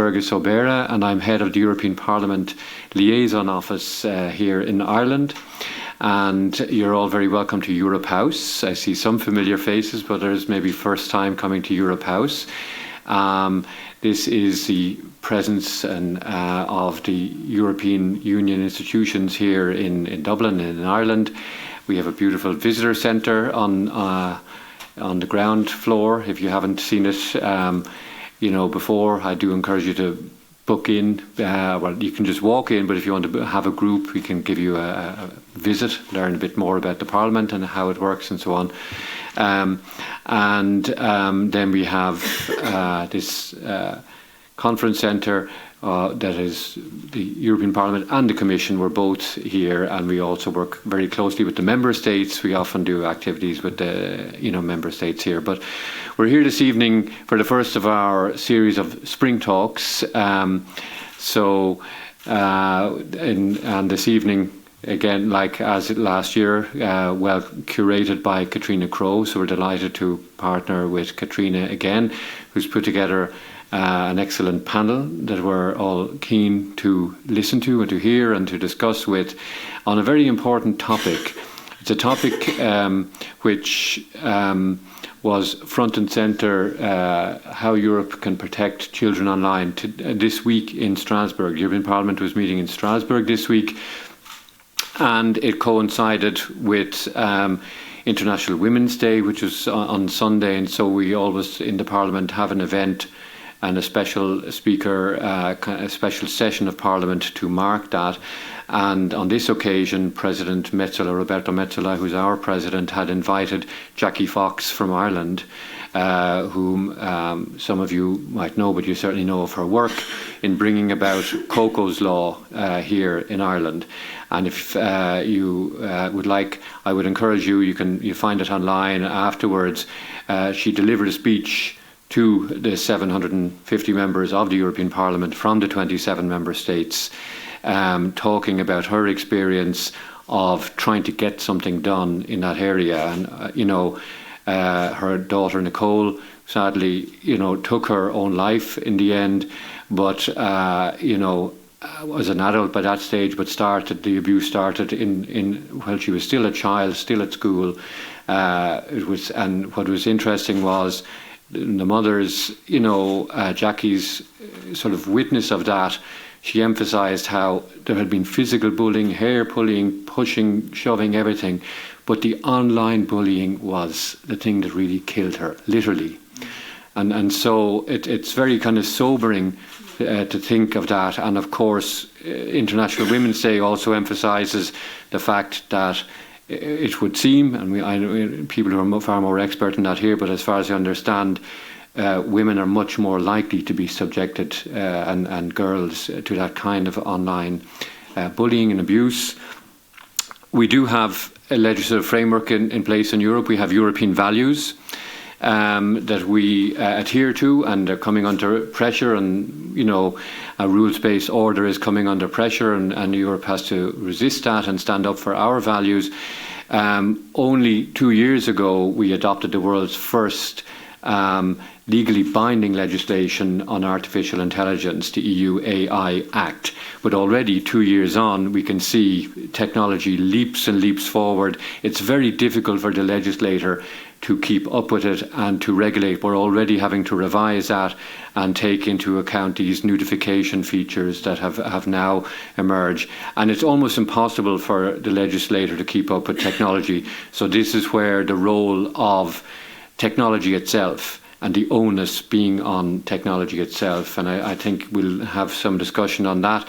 Fergus O'Bera, and I'm head of the European Parliament Liaison Office here in Ireland. And you're all very welcome to Europe House. I see some familiar faces, but there's maybe first time coming to Europe House. This is the presence of the European Union institutions here in Dublin and in Ireland. We have a beautiful visitor centre on the ground floor. If you haven't seen it, before, I do encourage you to book in. Well, you can just walk in, but if you want to have a group, we can give you a visit, learn a bit more about the Parliament and how it works and so on. Then we have this conference centre that is the European Parliament and the Commission. We're both here, and we also work very closely with the member states. We often do activities with the member states here. But we're here this evening for the first of our series of spring talks. And this evening, again, like as last year, well curated by Katrina Crowe. So we're delighted to partner with Katrina again, who's put together an excellent panel that we're all keen to listen to and to hear and to discuss with on a very important topic. It's a topic which was front and centre, how Europe can protect children online. This week in Strasbourg, the European Parliament was meeting in Strasbourg this week, and it coincided with International Women's Day, which was on Sunday, and so we always in the Parliament have an event and a special speaker, a special session of Parliament to mark that. And on this occasion, President Roberto Metsola, who's our president, had invited Jackie Fox from Ireland, whom some of you might know, but you certainly know of her work in bringing about Coco's Law here in Ireland. And if you would like, I would encourage you, you find it online afterwards. She delivered a speech to the 750 members of the European Parliament from the 27 member states, talking about her experience of trying to get something done in that area. And, her daughter Nicole sadly, took her own life in the end, but, was an adult by that stage, but the abuse started while she was still a child, still at school. And what was interesting was the mother's, Jackie's sort of witness of that. She emphasised how there had been physical bullying, hair pulling, pushing, shoving, everything, but the online bullying was the thing that really killed her, literally. And so it's very kind of sobering to think of that. And of course, International Women's Day also emphasises the fact that it would seem, and I know people who are far more expert in that here, but as far as I understand, women are much more likely to be subjected, and girls, to that kind of online bullying and abuse. We do have a legislative framework in place in Europe. We have European values that we adhere to, and they're coming under pressure, and a rules-based order is coming under pressure, and Europe has to resist that and stand up for our values. Only 2 years ago, we adopted the world's first legally binding legislation on artificial intelligence, the EU AI Act. But already 2 years on, we can see technology leaps and leaps forward. It's very difficult for the legislator to keep up with it and to regulate. We're already having to revise that and take into account these notification features that have now emerged. And it's almost impossible for the legislator to keep up with technology. So this is where the role of technology itself and the onus being on technology itself. And I think we'll have some discussion on that.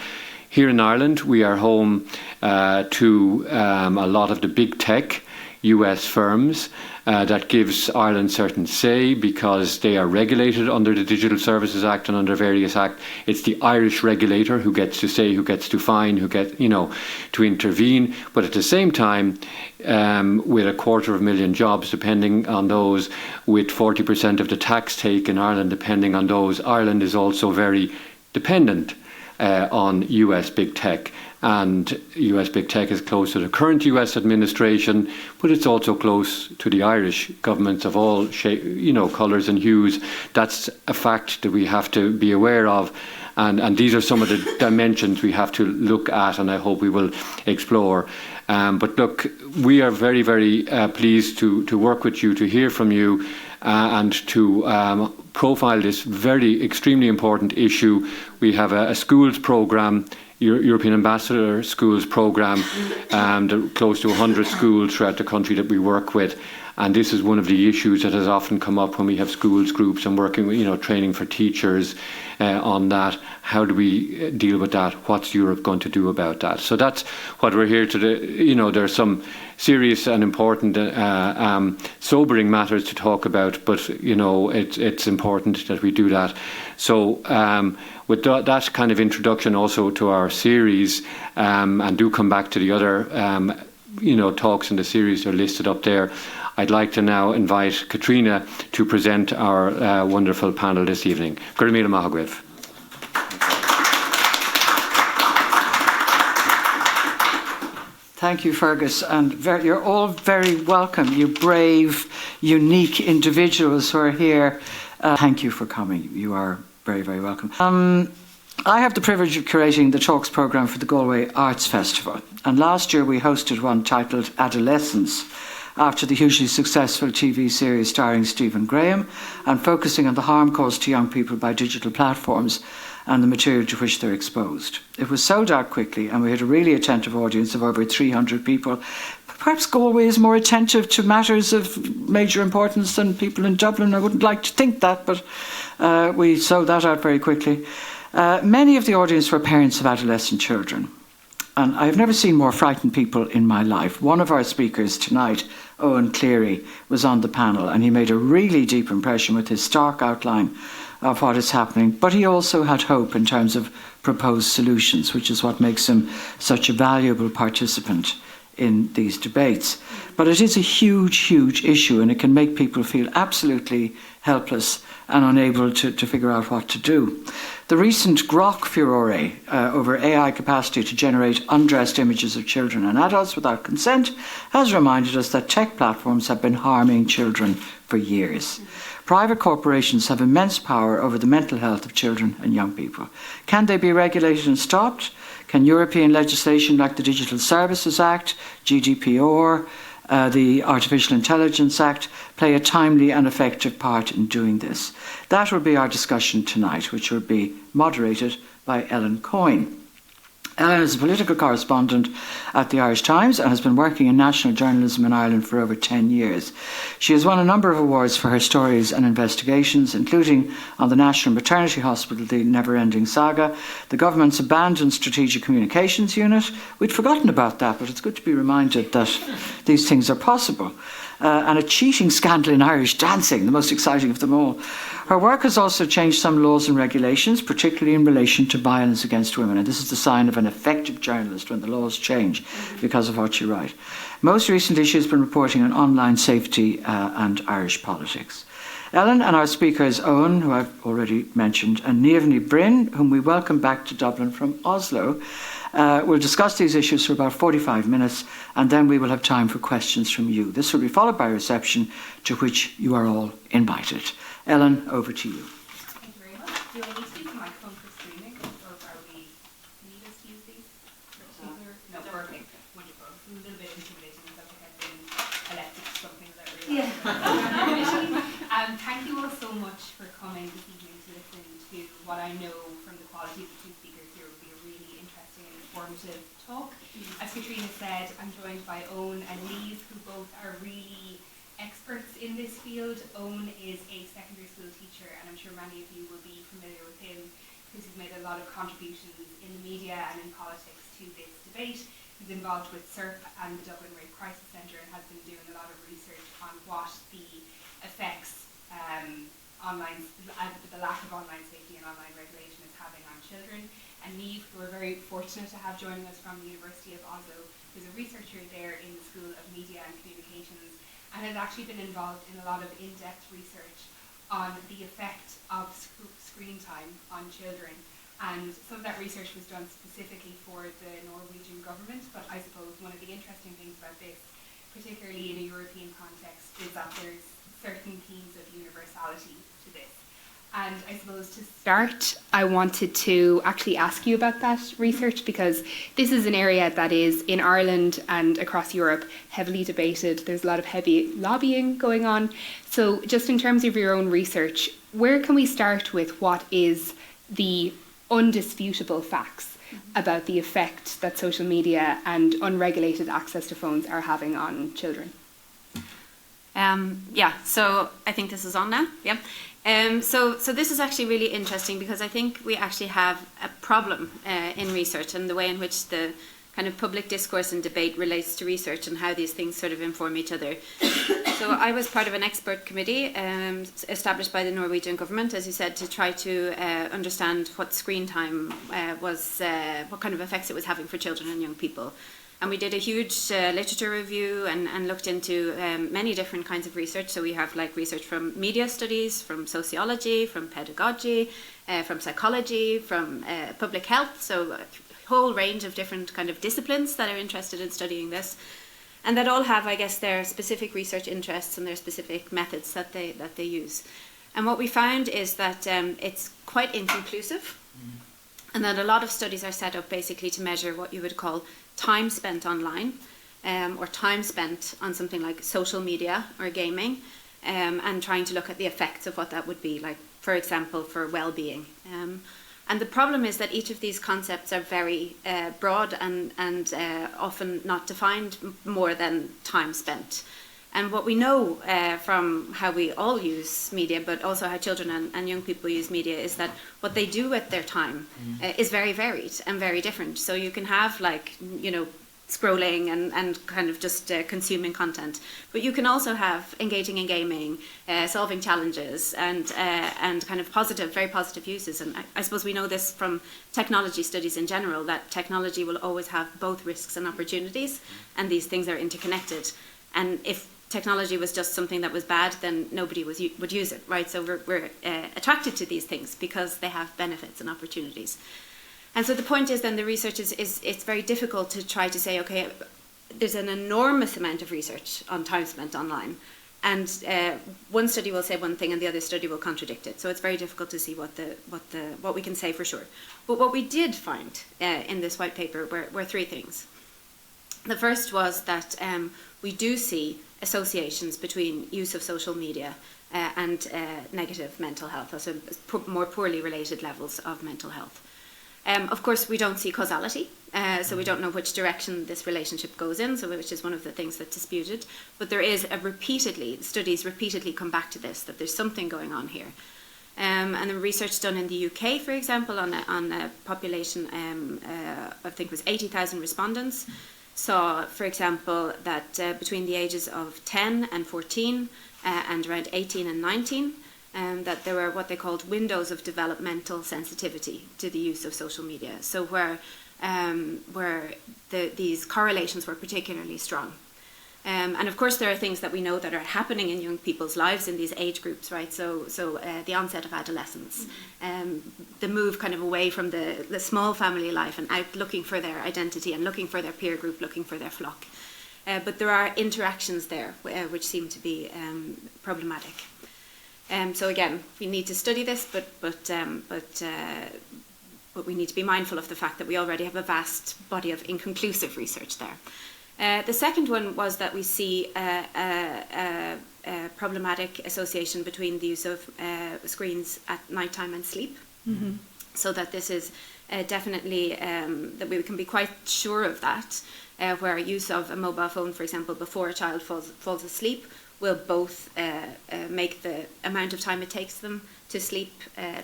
Here in Ireland, we are home to a lot of the big tech US firms. That gives Ireland certain say because they are regulated under the Digital Services Act and under various acts. It's the Irish regulator who gets to say, who gets to fine, who gets, to intervene. But at the same time, with 250,000 jobs, depending on those, with 40% of the tax take in Ireland, depending on those, Ireland is also very dependent on US big tech. And US big tech is close to the current US administration, but it's also close to the Irish governments of all colours and hues. That's a fact that we have to be aware of. And these are some of the dimensions we have to look at, and I hope we will explore. But look, we are very, very pleased to work with you, to hear from you, and to profile this very extremely important issue. We have a schools programme, European Ambassador Schools programme, close to 100 schools throughout the country that we work with. And this is one of the issues that has often come up when we have schools groups and working with, training for teachers on that. How do we deal with that? What's Europe going to do about that? So that's what we're here to do. There are some serious and important, sobering matters to talk about, but it's important that we do that. So with that kind of introduction also to our series, and do come back to the other talks in the series that are listed up there. I'd like to now invite Katrina to present our wonderful panel this evening. Gurmila Mahagwith. Thank you, Fergus, and you're all very welcome, you brave, unique individuals who are here. Thank you for coming. You are very, very welcome. I have the privilege of curating the Talks programme for the Galway Arts Festival, and last year we hosted one titled Adolescence, after the hugely successful TV series starring Stephen Graham and focusing on the harm caused to young people by digital platforms and the material to which they're exposed. It was sold out quickly, and we had a really attentive audience of over 300 people. Perhaps Galway is more attentive to matters of major importance than people in Dublin. I wouldn't like to think that, but we sold that out very quickly. Many of the audience were parents of adolescent children, and I have never seen more frightened people in my life. One of our speakers tonight, Eoghan Cleary, was on the panel, and he made a really deep impression with his stark outline of what is happening, but he also had hope in terms of proposed solutions, which is what makes him such a valuable participant in these debates. But it is a huge, huge issue, and it can make people feel absolutely helpless and unable to figure out what to do. The recent grok furore over AI capacity to generate undressed images of children and adults without consent has reminded us that tech platforms have been harming children for years. Private corporations have immense power over the mental health of children and young people. Can they be regulated and stopped? Can European legislation like the Digital Services Act, GDPR, the Artificial Intelligence Act, play a timely and effective part in doing this? That will be our discussion tonight, which will be moderated by Ellen Coyne. Ellen is a political correspondent at the Irish Times and has been working in national journalism in Ireland for over 10 years. She has won a number of awards for her stories and investigations, including on the National Maternity Hospital, The Never-Ending Saga, the government's abandoned Strategic Communications Unit. We'd forgotten about that, but it's good to be reminded that these things are possible. And a cheating scandal in Irish dancing, the most exciting of them all. Her work has also changed some laws and regulations, particularly in relation to violence against women. And this is the sign of an effective journalist, when the laws change because of what you write. Most recently, she's been reporting on online safety and Irish politics. Ellen and our speakers, Eoghan, who I've already mentioned, and Niamh Bryn, whom we welcome back to Dublin from Oslo, we'll discuss these issues for about 45 minutes, and then we will have time for questions from you. This will be followed by a reception to which you are all invited. Ellen, over to you. Thank you very much. Do I need to use the microphone for streaming, or are we need us to use these? No, perfect. Wonderful. It's a little bit intimidating because I've been elected to something that I really like. Thank you all so much for coming this evening to listen to what I know from the quality of the two speakers here will be a really interesting and informative talk. As Katrina said, I'm joined by Eoghan and Niamh, who both are really experts in this field. Eoghan is a secondary school teacher, and I'm sure many of you will be familiar with him because he's made a lot of contributions in the media and in politics to this debate. He's involved with SERP and the Dublin Rape Crisis Centre and has been doing a lot of research on what the effects the lack of online safety and online regulation is having on children. And Niamh, who we're very fortunate to have joining us from the University of Oslo, who's a researcher there in the School of Media and Communications, and has actually been involved in a lot of in-depth research on the effect of screen time on children. And some of that research was done specifically for the Norwegian government, but I suppose one of the interesting things about this, particularly in a European context, is that there's certain themes of universality to this. And I suppose to start, I wanted to actually ask you about that research, because this is an area that is in Ireland and across Europe heavily debated. There's a lot of heavy lobbying going on. So just in terms of your own research, where can we start with what is the undisputable facts about the effect that social media and unregulated access to phones are having on children? Yeah, so I think this is on now. Yeah. So this is actually really interesting, because I think we actually have a problem in research and the way in which the kind of public discourse and debate relates to research and how these things sort of inform each other. So I was part of an expert committee established by the Norwegian government, as you said, to try to understand what screen time was, what kind of effects it was having for children and young people. And we did a huge literature review and looked into many different kinds of research. So we have like research from media studies, from sociology, from pedagogy, from psychology, from public health. So a whole range of different kind of disciplines that are interested in studying this. And that all have, I guess, their specific research interests and their specific methods that they use. And what we found is that it's quite inconclusive, and that a lot of studies are set up basically to measure what you would call time spent online, or time spent on something like social media or gaming, and trying to look at the effects of what that would be, like, for example, for well-being. And the problem is that each of these concepts are very broad and often not defined more than time spent. And what we know from how we all use media, but also how children and young people use media, is that what they do with their time is very varied and very different. So you can have, like, you know, scrolling and kind of just consuming content, but you can also have engaging in gaming, solving challenges, and kind of positive, very positive uses. And I suppose we know this from technology studies in general, that technology will always have both risks and opportunities, and these things are interconnected. And if technology was just something that was bad, then nobody would use it, right? So we're attracted to these things because they have benefits and opportunities. And so the point is then the research is it's very difficult to try to say, okay, there's an enormous amount of research on time spent online, and one study will say one thing and the other study will contradict it. So it's very difficult to see what we can say for sure. But what we did find in this white paper were three things. The first was that we do see associations between use of social media and negative mental health, also more poorly related levels of mental health. Of course, we don't see causality, so we don't know which direction this relationship goes in, so which is one of the things that's disputed. But there is studies repeatedly come back to this, that there's something going on here. And the research done in the UK, for example, on a population, I think it was 80,000 respondents, saw, for example, that between the ages of 10 and 14 and around 18 and 19, that there were what they called windows of developmental sensitivity to the use of social media. So where these correlations were particularly strong. And of course, there are things that we know that are happening in young people's lives in these age groups, right? So the onset of adolescence, the move kind of away from the small family life and out looking for their identity and looking for their peer group, looking for their flock. But there are interactions there which seem to be problematic. So again, we need to study this, but we need to be mindful of the fact that we already have a vast body of inconclusive research there. The second one was that we see a problematic association between the use of screens at nighttime and sleep. Mm-hmm. So that this is definitely, that we can be quite sure of that, where use of a mobile phone, for example, before a child falls asleep, will both make the amount of time it takes them to sleep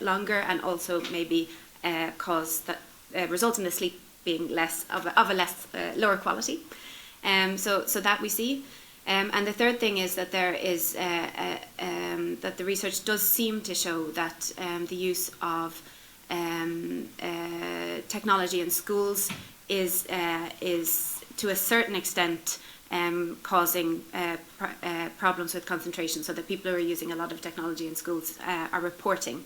longer, and also maybe cause that result in the sleep being less of a lower quality. So that we see. And the third thing is that there is that the research does seem to show that the use of technology in schools is to a certain extent causing problems with concentration, so that people who are using a lot of technology in schools are reporting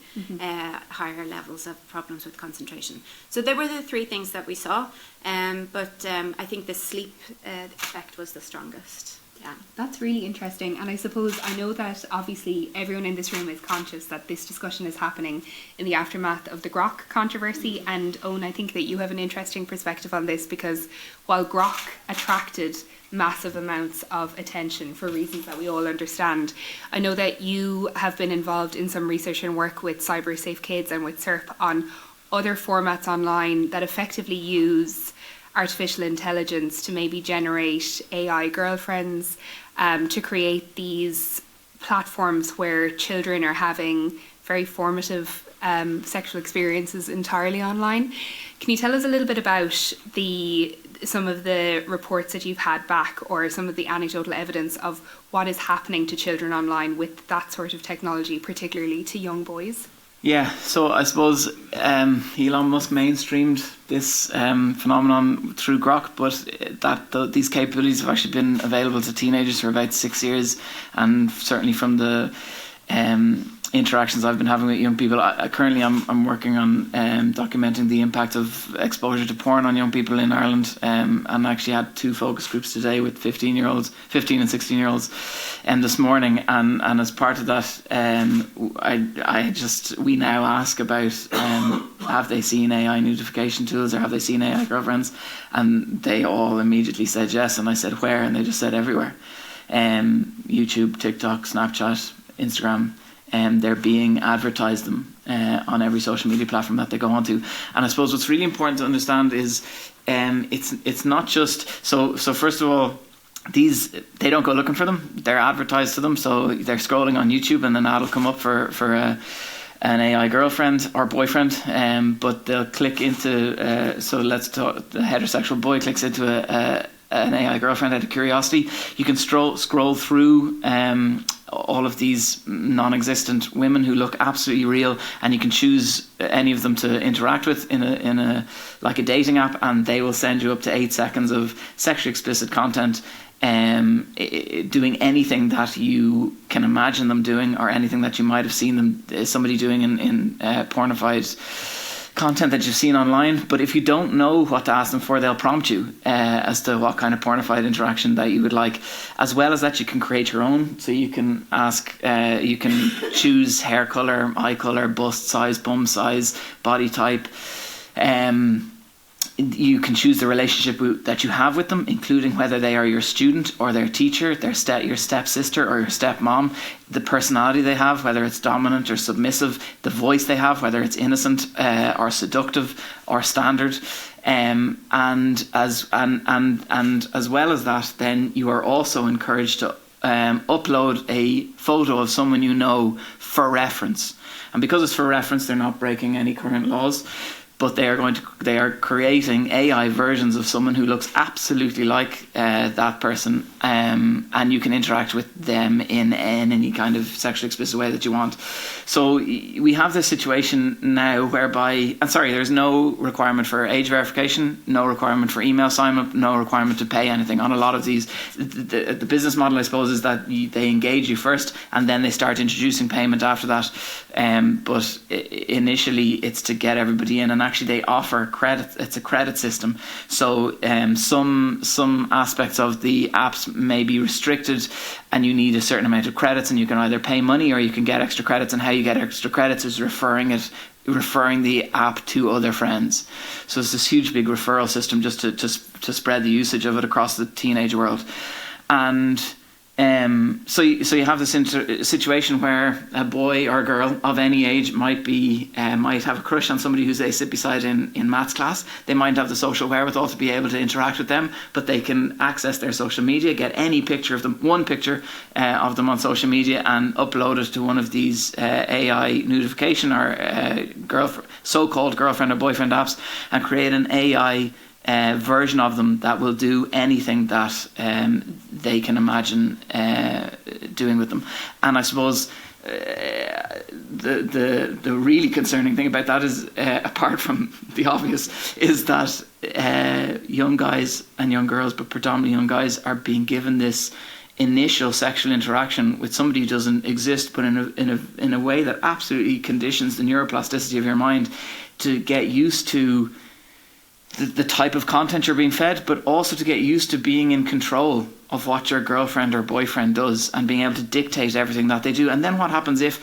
higher levels of problems with concentration. So there were the three things that we saw, but I think the sleep effect was the strongest. Yeah. That's really interesting. And I suppose I know that obviously everyone in this room is conscious that this discussion is happening in the aftermath of the Grok controversy. And Owen, I think that you have an interesting perspective on this, because while Grok attracted massive amounts of attention for reasons that we all understand, I know that you have been involved in some research and work with Cyber Safe Kids and with SERP on other formats online that effectively use artificial intelligence to maybe generate AI girlfriends, to create these platforms where children are having very formative sexual experiences entirely online. Can you tell us a little bit about some of the reports that you've had back, or some of the anecdotal evidence of what is happening to children online with that sort of technology, particularly to young boys? Yeah, so I suppose Elon Musk mainstreamed this phenomenon through Grok, but these capabilities have actually been available to teenagers for about 6 years, and certainly from the interactions I've been having with young people, currently I'm working on documenting the impact of exposure to porn on young people in Ireland, and actually had 2 focus groups today with 15 and 16-year-olds this morning, and as part of that, we now ask about have they seen AI notification tools, or have they seen AI girlfriends, and they all immediately said yes, and I said where, and they just said everywhere. YouTube, TikTok, Snapchat, Instagram, and they're being advertised them on every social media platform that they go onto. And I suppose what's really important to understand is it's not just so first of all, they don't go looking for them, they're advertised to them. So they're scrolling on YouTube and an ad will come up for an AI girlfriend or boyfriend, but they'll click into so let's talk, the heterosexual boy clicks into an AI girlfriend out of curiosity. You can scroll through all of these non-existent women who look absolutely real, and you can choose any of them to interact with in a like a dating app, and they will send you up to 8 seconds of sexually explicit content, doing anything that you can imagine them doing, or anything that you might have seen somebody doing in pornified content that you've seen online. But if you don't know what to ask them for, they'll prompt you as to what kind of pornified interaction that you would like. As well as that, you can create your own. So you can ask, you can choose hair color, eye color, bust size, bum size, body type. You can choose the relationship that you have with them, including whether they are your student or their teacher, your stepsister or your stepmom, the personality they have, whether it's dominant or submissive, the voice they have, whether it's innocent or seductive or standard, and as well as that, then you are also encouraged to upload a photo of someone you know for reference. And because it's for reference, they're not breaking any current laws. But they are creating AI versions of someone who looks absolutely like that person, and you can interact with them in any kind of sexually explicit way that you want. So we have this situation now whereby, there's no requirement for age verification, no requirement for email sign up, no requirement to pay anything on a lot of these. The business model, I suppose, is that they engage you first, and then they start introducing payment after that. But initially, it's to get everybody in, and actually they offer credit. It's a credit system, so some aspects of the apps may be restricted, and you need a certain amount of credits, and you can either pay money or you can get extra credits. And how you get extra credits is referring the app to other friends. So it's this huge big referral system just to spread the usage of it across the teenage world. And so you have this situation where a boy or a girl of any age might have a crush on somebody who they sit beside in maths class. They might have the social wherewithal to be able to interact with them, but they can access their social media, get any picture of them, one picture of them on social media, and upload it to one of these AI notification or so-called girlfriend or boyfriend apps, and create an AI version of them that will do anything that they can imagine doing with them. And I suppose the really concerning thing about that is, apart from the obvious, is that young guys and young girls, but predominantly young guys, are being given this initial sexual interaction with somebody who doesn't exist, but in a way that absolutely conditions the neuroplasticity of your mind to get used to the type of content you're being fed, but also to get used to being in control of what your girlfriend or boyfriend does and being able to dictate everything that they do. And then what happens if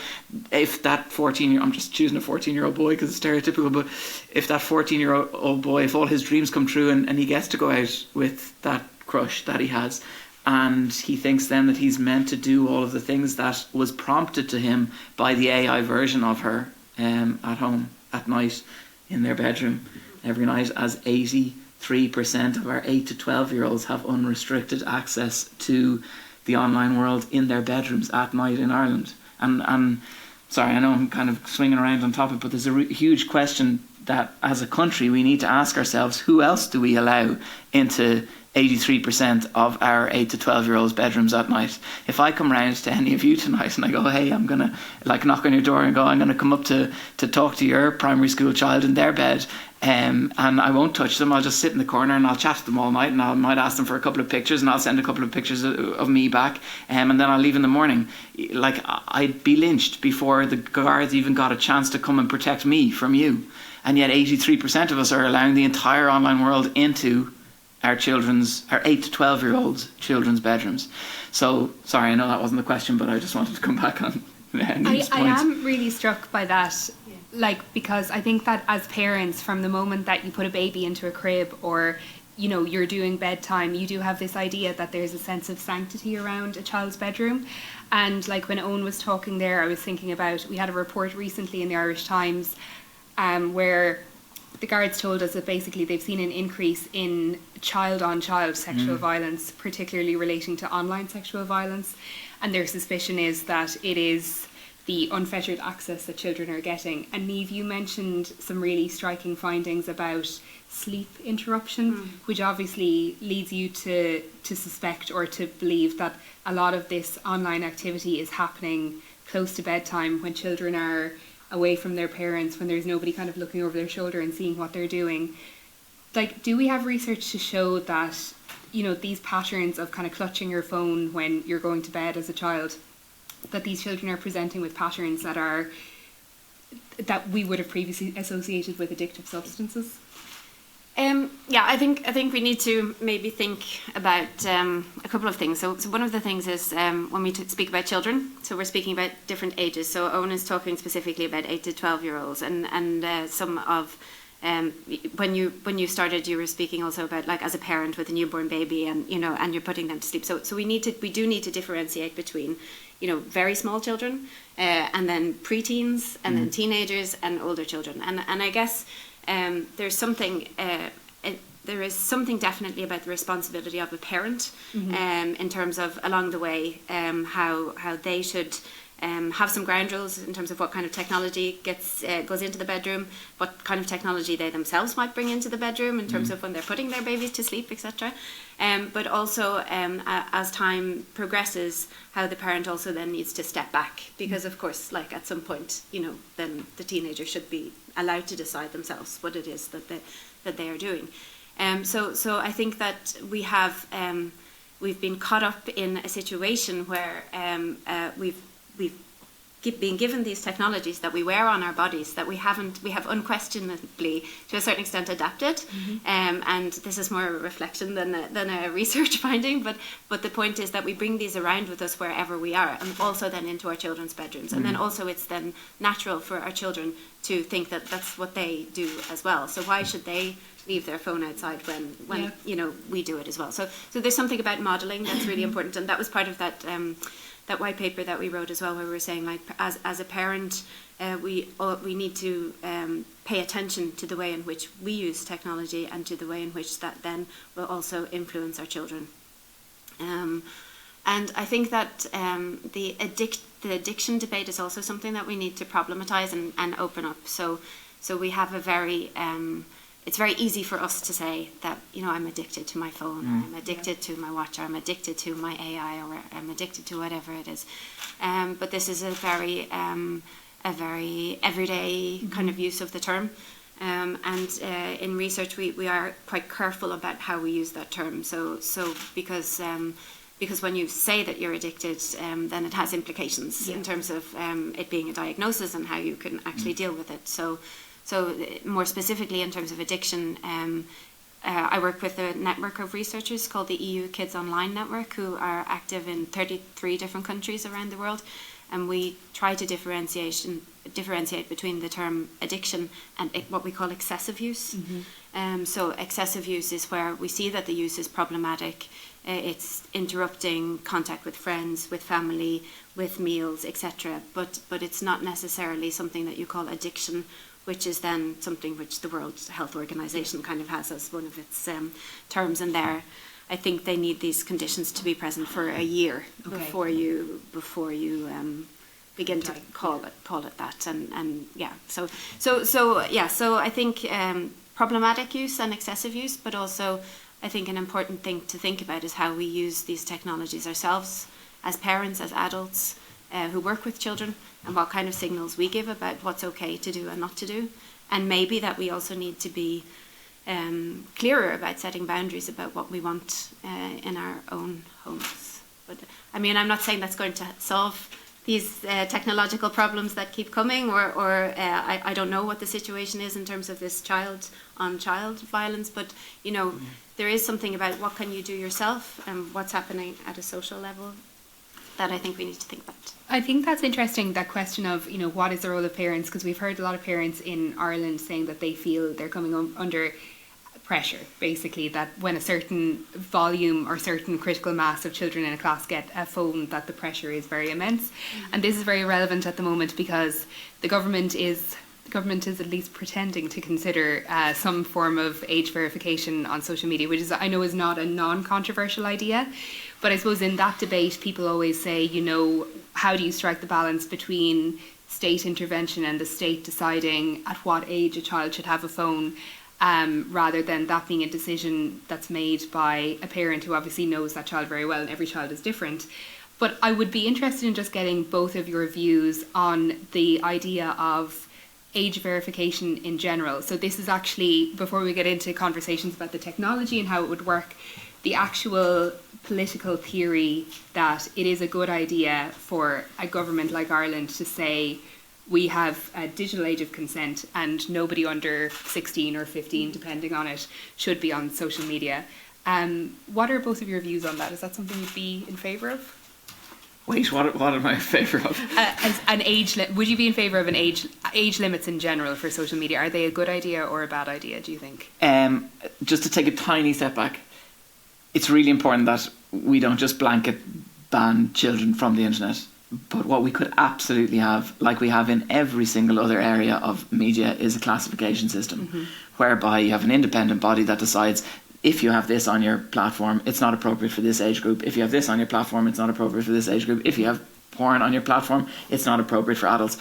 that 14-year, I'm just choosing a 14-year-old boy because it's stereotypical, but if that 14-year-old boy, if all his dreams come true and he gets to go out with that crush that he has, and he thinks then that he's meant to do all of the things that was prompted to him by the AI version of her at home at night in their bedroom every night, as 83% of our 8 to 12-year-olds have unrestricted access to the online world in their bedrooms at night in Ireland. And sorry, I know I'm kind of swinging around on topic, but there's a huge question that as a country we need to ask ourselves: who else do we allow into 83% of our 8 to 12-year-olds' bedrooms at night? If I come round to any of you tonight and I go, hey, I'm going to knock on your door and go, I'm going to come up to talk to your primary school child in their bed, and I won't touch them, I'll just sit in the corner and I'll chat to them all night, and I might ask them for a couple of pictures, and I'll send a couple of pictures of me back, and then I'll leave in the morning. Like, I'd be lynched before the guards even got a chance to come and protect me from you. And yet 83% of us are allowing the entire online world into our 8 to 12-year-olds' children's bedrooms. So, sorry, I know that wasn't the question, but I just wanted to come back on these points. I am really struck by that, because I think that as parents, from the moment that you put a baby into a crib, or you're doing bedtime, you do have this idea that there's a sense of sanctity around a child's bedroom. And when Eoghan was talking there, I was thinking about, we had a report recently in the Irish Times where the guards told us that basically they've seen an increase in child-on-child sexual violence, particularly relating to online sexual violence. And their suspicion is that it is the unfettered access that children are getting. And Niamh, you mentioned some really striking findings about sleep interruption, which obviously leads you to suspect or to believe that a lot of this online activity is happening close to bedtime, when children are away from their parents, when there's nobody kind of looking over their shoulder and seeing what they're doing. Do we have research to show that, these patterns of kind of clutching your phone when you're going to bed as a child, that these children are presenting with patterns that we would have previously associated with addictive substances? I think we need to maybe think about a couple of things. So one of the things is when we speak about children, so we're speaking about different ages. So Eoghan is talking specifically about 8 to 12-year-olds, and some of when you started, you were speaking also about as a parent with a newborn baby, and and you're putting them to sleep. So we do need to differentiate between very small children and then preteens and then teenagers and older children, and I guess. There is something definitely about the responsibility of a parent in terms of along the way how they should have some ground rules in terms of what kind of technology goes into the bedroom, what kind of technology they themselves might bring into the bedroom in terms of when they're putting their babies to sleep, etc. But also as time progresses, how the parent also then needs to step back, because of course, at some point, then the teenager should be allowed to decide themselves what it is that they are doing. So I think that we've been caught up in a situation where we've been given these technologies that we wear on our bodies that we have unquestionably to a certain extent adapted, and this is more a reflection than a research finding, but the point is that we bring these around with us wherever we are, and also then into our children's bedrooms, and then also it's then natural for our children to think that that's what they do as well. So why should they leave their phone outside when we do it as well? So there's something about modelling that's really important, and that was part of that white paper that we wrote as well, where we were saying as a parent, we need to pay attention to the way in which we use technology and to the way in which that then will also influence our children. And I think that the addiction debate is also something that we need to problematize and open up. So we have it's very easy for us to say that, I'm addicted to my phone, or I'm addicted to my watch, or I'm addicted to my AI, or I'm addicted to whatever it is. But this is a very everyday kind of use of the term. And in research, we are quite careful about how we use that term. So because when you say that you're addicted, then it has implications in terms of it being a diagnosis and how you can actually deal with it. So So more specifically in terms of addiction, I work with a network of researchers called the EU Kids Online Network, who are active in 33 different countries around the world, and we try to differentiate between the term addiction and what we call excessive use. So excessive use is where we see that the use is problematic. It's interrupting contact with friends, with family, with meals, etc. But it's not necessarily something that you call addiction, which is then something which the World Health Organization kind of has as one of its terms. And there, I think they need these conditions to be present for a year before you begin to call it that. And yeah, so I think problematic use and excessive use, but also I think an important thing to think about is how we use these technologies ourselves as parents, as adults who work with children, and what kind of signals we give about what's okay to do and not to do. And maybe that we also need to be clearer about setting boundaries about what we want in our own homes. But I mean, I'm not saying that's going to solve these technological problems that keep coming, or I don't know what the situation is in terms of this child-on-child violence, but you know, there is something about what can you do yourself and what's happening at a social level that I think we need to think about. I think that's interesting, that question of, you know, what is the role of parents? Because we've heard a lot of parents in Ireland saying that they feel they're coming under pressure, basically, that when a certain volume or certain critical mass of children in a class get a phone, that the pressure is very immense. And this is very relevant at the moment because the government is at least pretending to consider some form of age verification on social media, which is, I know, is not a non-controversial idea. But I suppose in that debate, people always say, you know, how do you strike the balance between state intervention and the state deciding at what age a child should have a phone, rather than that being a decision that's made by a parent who obviously knows that child very well, and every child is different. But I would be interested in just getting both of your views on the idea of age verification in general. So this is actually, before we get into conversations about the technology and how it would work, the actual political theory that it is a good idea for a government like Ireland to say we have a digital age of consent and nobody under 16 or 15, depending on it, should be on social media. What are both of your views on that? Is that something you'd be in favour of? Wait, what am I in favour of? As an would you be in favour of an age limits in general for social media? Are they a good idea or a bad idea, do you think? Just to take a tiny step back, it's really important that we don't just blanket ban children from the internet. But what we could absolutely have, like we have in every single other area of media, is a classification system, whereby you have an independent body that decides if you have this on your platform, it's not appropriate for this age group. If you have this on your platform, it's not appropriate for this age group. If you have porn on your platform, it's not appropriate for adults.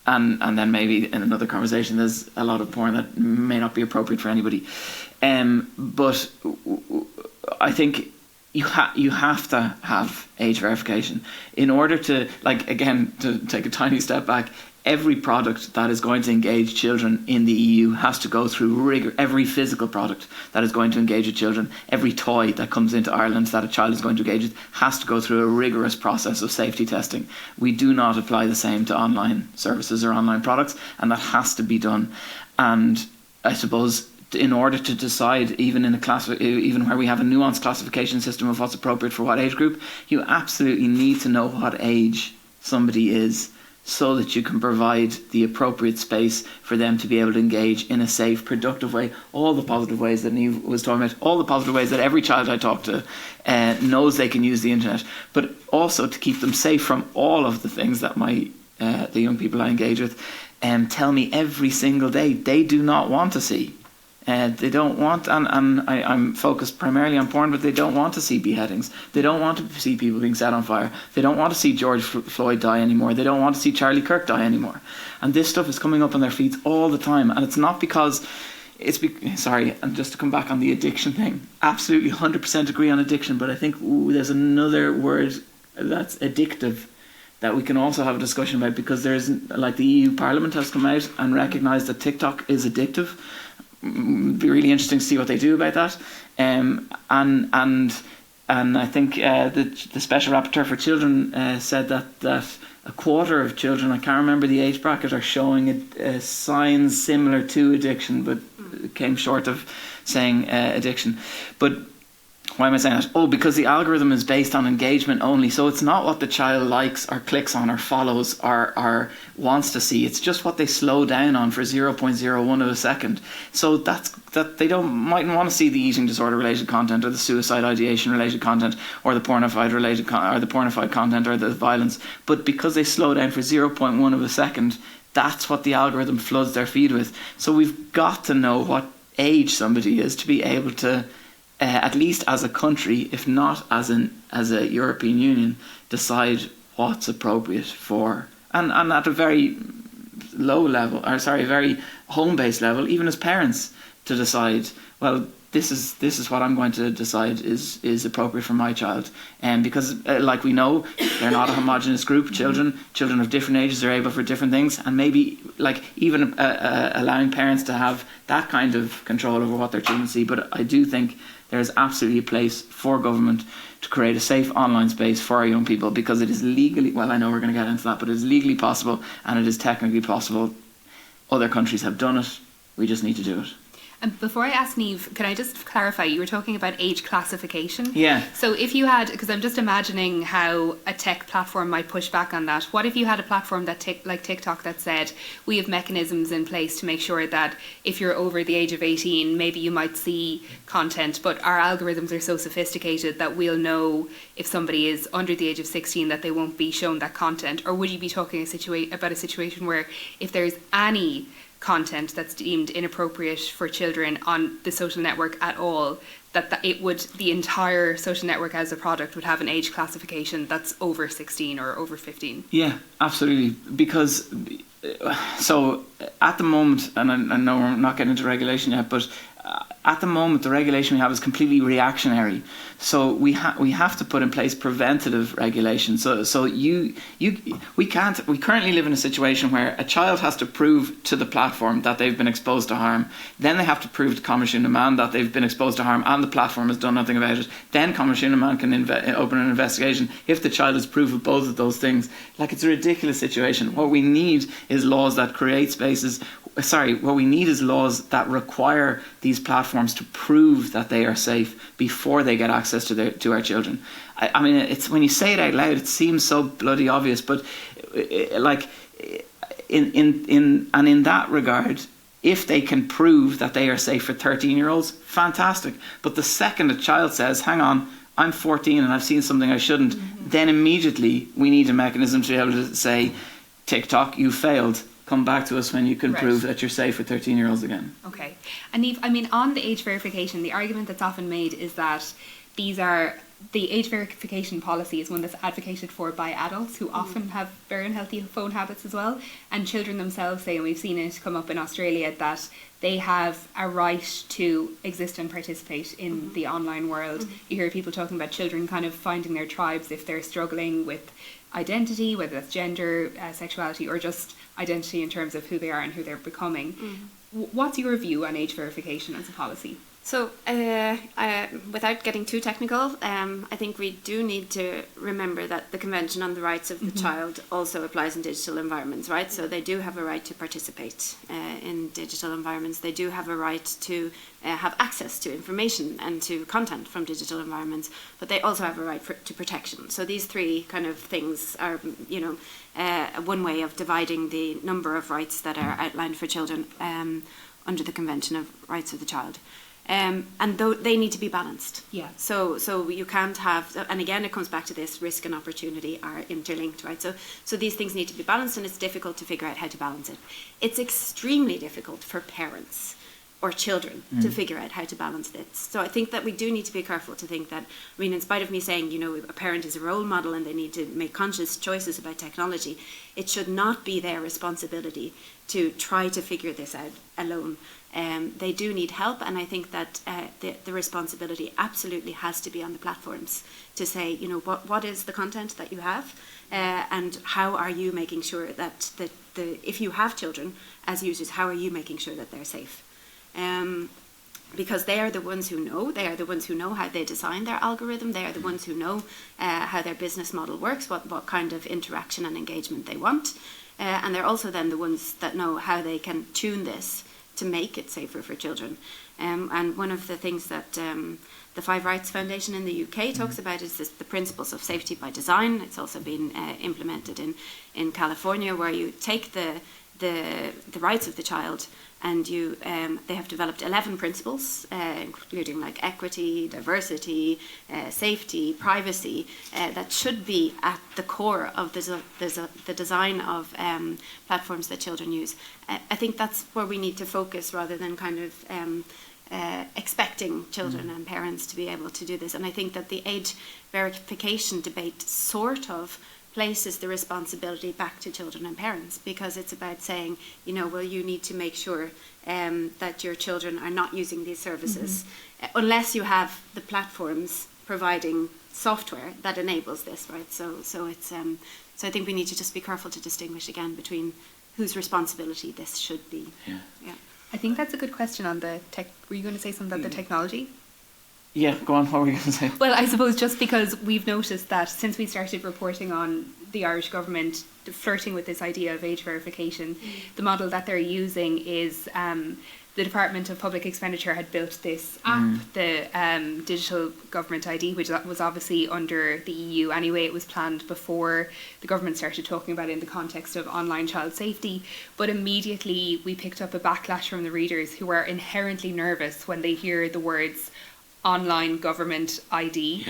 And then maybe in another conversation, there's a lot of porn that may not be appropriate for anybody. But I think you have to have age verification in order to, like, again, to take a tiny step back, every product that is going to engage children in the EU has to go through rigor. Every physical product that is going to engage with children, every toy that comes into Ireland that a child is going to engage with, has to go through a rigorous process of safety testing. We do not apply the same to online services or online products, and that has to be done. And I suppose in order to decide, even in even where we have a nuanced classification system of what's appropriate for what age group, you absolutely need to know what age somebody is, so that you can provide the appropriate space for them to be able to engage in a safe, productive way. All the positive ways that Niamh was talking about, all the positive ways that every child I talk to knows they can use the internet, but also to keep them safe from all of the things that the young people I engage with tell me every single day they do not want to see. They don't want, and I'm focused primarily on porn, but they don't want to see beheadings. They don't want to see people being set on fire. They don't want to see George Floyd die anymore. They don't want to see Charlie Kirk die anymore. And this stuff is coming up on their feeds all the time. And it's not because and just to come back on the addiction thing, absolutely 100% agree on addiction, but I think there's another word that's addictive that we can also have a discussion about, because there's, like, the EU Parliament has come out and recognised that TikTok is addictive. It'd be really interesting to see what they do about that. And I think the Special Rapporteur for Children said that a quarter of children, I can't remember the age bracket, are showing signs similar to addiction, but came short of saying addiction. But why am I saying that? Oh, because the algorithm is based on engagement only. So it's not what the child likes or clicks on or follows or wants to see. It's just what they slow down on for 0.01 of a second. So that they mightn't want to see the eating disorder related content or the suicide ideation related content or the pornified related or the pornified content or the violence. But because they slow down for 0.1 of a second, that's what the algorithm floods their feed with. So we've got to know what age somebody is to be able to, at least as a country, if not as a European Union, decide what's appropriate for, and at a very low level, very home-based level, even as parents, to decide, well, this is what I'm going to decide is appropriate for my child, and because like we know, they're not a homogenous group. Children of different ages are able for different things, and maybe like even allowing parents to have that kind of control over what their children see. But I do think there is absolutely a place for government to create a safe online space for our young people, because it is legally, well, I know we're going to get into that, but it is legally possible and it is technically possible. Other countries have done it. We just need to do it. And before I ask Niamh, can I just clarify, you were talking about age classification? Yeah. So if you had, because I'm just imagining how a tech platform might push back on that. What if you had a platform that like TikTok that said, we have mechanisms in place to make sure that if you're over the age of 18, maybe you might see content, but our algorithms are so sophisticated that we'll know if somebody is under the age of 16 that they won't be shown that content? Or would you be talking about a situation where if there's any content that's deemed inappropriate for children on the social network at all, that it would, the entire social network as a product would have an age classification that's over 16 or over 15? Yeah, absolutely. Because so at the moment, and I know we're not getting into regulation yet, but at the moment the regulation we have is completely reactionary. So we have to put in place preventative regulation. So we currently live in a situation where a child has to prove to the platform that they've been exposed to harm. Then they have to prove to Commission Demand that they've been exposed to harm and the platform has done nothing about it. Then Commission Demand can open an investigation if the child has proof of both of those things. Like, it's a ridiculous situation. What we need is laws that create spaces. What we need is laws that require these platforms to prove that they are safe before they get access to our children. I mean, it's when you say it out loud, it seems so bloody obvious, but like in that regard, if they can prove that they are safe for 13-year-olds, fantastic. But the second a child says, hang on, I'm 14 and I've seen something I shouldn't, then immediately we need a mechanism to be able to say, TikTok, you failed. Come back to us when you can prove that you're safe with 13-year-olds again. Okay. And Niamh, I mean, on the age verification, the argument that's often made is that the age verification policy is one that's advocated for by adults who often have very unhealthy phone habits as well. And children themselves say, and we've seen it come up in Australia, that they have a right to exist and participate in the online world. You hear people talking about children kind of finding their tribes if they're struggling with identity, whether that's gender, sexuality, or just identity in terms of who they are and who they're becoming. What's your view on age verification as a policy? So, without getting too technical, I think we do need to remember that the Convention on the Rights of the Child also applies in digital environments, right? So they do have a right to participate in digital environments. They do have a right to have access to information and to content from digital environments, but they also have a right to protection. So these three kind of things are, one way of dividing the number of rights that are outlined for children under the Convention of Rights of the Child. And they need to be balanced. Yeah. So you can't have, and again, it comes back to this: risk and opportunity are interlinked, right? So these things need to be balanced, and it's difficult to figure out how to balance it. It's extremely difficult for parents or children to figure out how to balance this. So I think that we do need to be careful to think that, I mean, in spite of me saying, a parent is a role model and they need to make conscious choices about technology, it should not be their responsibility to try to figure this out alone. They do need help, and I think that the responsibility absolutely has to be on the platforms to say, what is the content that you have, and how are you making sure that if you have children as users, how are you making sure that they're safe? because they are the ones who know. They are the ones who know how they design their algorithm. They are the ones who know how their business model works, what kind of interaction and engagement they want. And they're also then the ones that know how they can tune this to make it safer for children. And one of the things that the Five Rights Foundation in the UK talks about is the principles of safety by design. It's also been implemented in California, where you take the rights of the child, and they have developed 11 principles, including like equity, diversity, safety, privacy, that should be at the core of the design of platforms that children use. I think that's where we need to focus, rather than kind of expecting children and parents to be able to do this. And I think that the age verification debate sort of places the responsibility back to children and parents, because it's about saying, well, you need to make sure that your children are not using these services unless you have the platforms providing software that enables this, right? So it's so I think we need to just be careful to distinguish again between whose responsibility this should be. Yeah. I think that's a good question on the tech. Were you going to say something about the technology? Yeah, go on. What were you going to say? Well, I suppose just because we've noticed that since we started reporting on the Irish government flirting with this idea of age verification, the model that they're using is the Department of Public Expenditure had built this app, the Digital Government ID, which was obviously under the EU anyway. It was planned before the government started talking about it in the context of online child safety. But immediately we picked up a backlash from the readers, who are inherently nervous when they hear the words online government ID,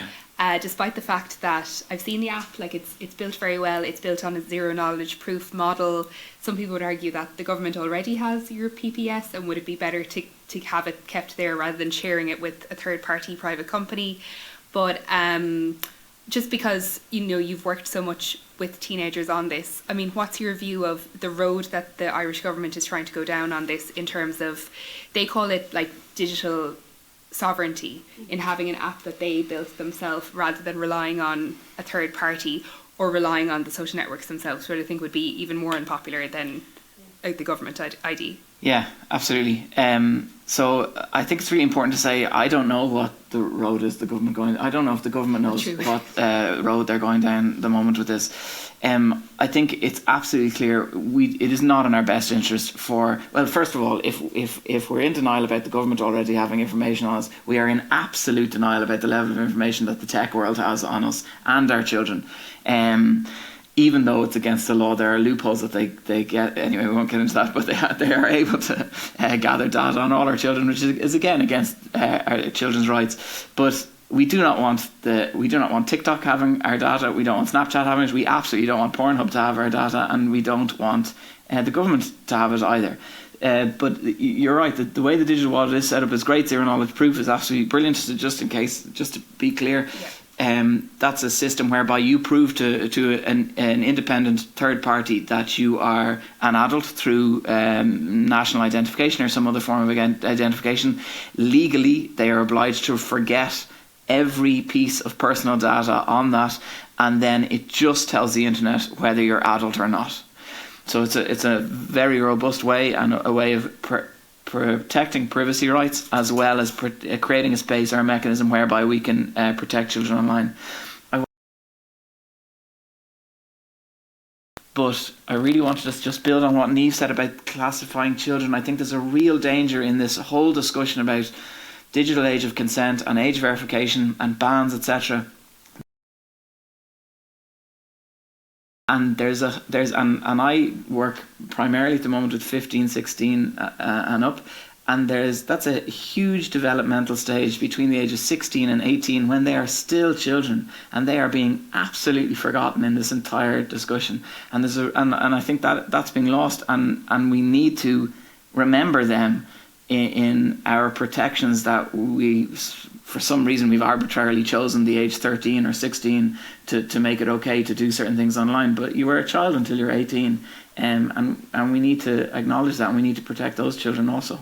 despite the fact that I've seen the app, like it's built very well. It's built on a zero knowledge proof model. Some people would argue that the government already has your PPS, and would it be better to have it kept there rather than sharing it with a third party private company? But just because you've worked so much with teenagers on this, I mean, what's your view of the road that the Irish government is trying to go down on this, in terms of, they call it like digital sovereignty, in having an app that they built themselves rather than relying on a third party or relying on the social networks themselves, which I think would be even more unpopular than the government ID. Yeah, absolutely. So I think it's really important to say, I don't know what the road is the government going. I don't know if the government knows what road they're going down at the moment with this. I think it's absolutely clear it is not in our best interest for, well, first of all, if we're in denial about the government already having information on us, we are in absolute denial about the level of information that the tech world has on us and our children. Even though it's against the law, there are loopholes that they get. Anyway, we won't get into that, but they are able to gather data on all our children, which is again against our children's rights. But we do not want TikTok having our data. We don't want Snapchat having it. We absolutely don't want Pornhub to have our data, and we don't want the government to have it either. But you're right, the way the digital wallet is set up is great. Zero knowledge proof is absolutely brilliant. Just to be clear. Yeah. That's a system whereby you prove to an independent third party that you are an adult through national identification or some other form of identification. Legally, they are obliged to forget every piece of personal data on that, and then it just tells the internet whether you're adult or not. So it's a very robust way, and a way of protecting privacy rights, as well as creating a space or a mechanism whereby we can protect children online. But I really wanted to just build on what Niamh said about classifying children. I think there's a real danger in this whole discussion about digital age of consent and age verification and bans, etc. And and I work primarily at the moment with 15, 16 and up, and that's a huge developmental stage between the age of 16 and 18, when they are still children and they are being absolutely forgotten in this entire discussion. And and I think that's being lost, and we need to remember them in our protections, that for some reason we've arbitrarily chosen the age 13 or 16 to make it okay to do certain things online. But you were a child until you're 18, and we need to acknowledge that, and we need to protect those children also.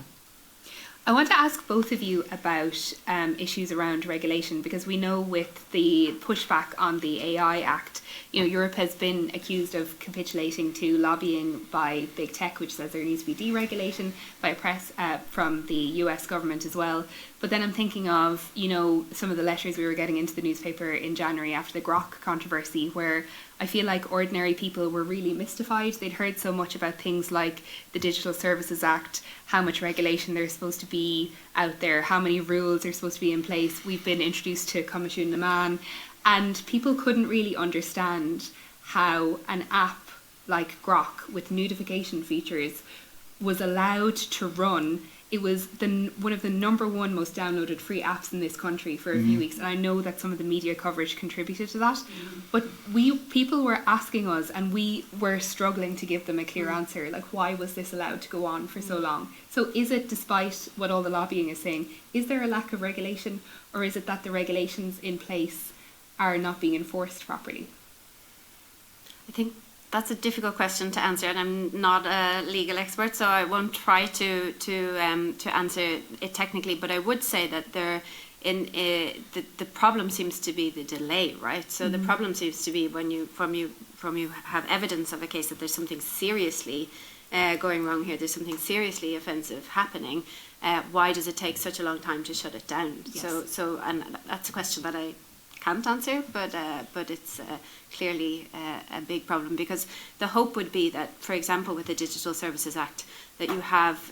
I want to ask both of you about issues around regulation, because we know with the pushback on the AI Act, Europe has been accused of capitulating to lobbying by big tech, which says there needs to be deregulation by press from the US government as well. But then I'm thinking of, some of the letters we were getting into the newspaper in January after the Grok controversy, where I feel like ordinary people were really mystified. They'd heard so much about things like the Digital Services Act, how much regulation there's supposed to be out there, how many rules are supposed to be in place. We've been introduced to Comisiún na Man, and people couldn't really understand how an app like Grok with notification features was allowed to run. It was one of the #1 most downloaded free apps in this country for a few weeks, and I know that some of the media coverage contributed to that. But people were asking us, and we were struggling to give them a clear answer, like, why was this allowed to go on for so long? So is it, despite what all the lobbying is saying, is there a lack of regulation, or is it that the regulations in place are not being enforced properly? I think that's a difficult question to answer, and I'm not a legal expert, so I won't try to answer it technically. But I would say that the problem seems to be the delay, right? So the problem seems to be when you have evidence of a case that there's something seriously going wrong here. There's something seriously offensive happening. Why does it take such a long time to shut it down? Yes. So and that's a question that I can't answer, but it's clearly a big problem, because the hope would be that, for example, with the Digital Services Act, that you have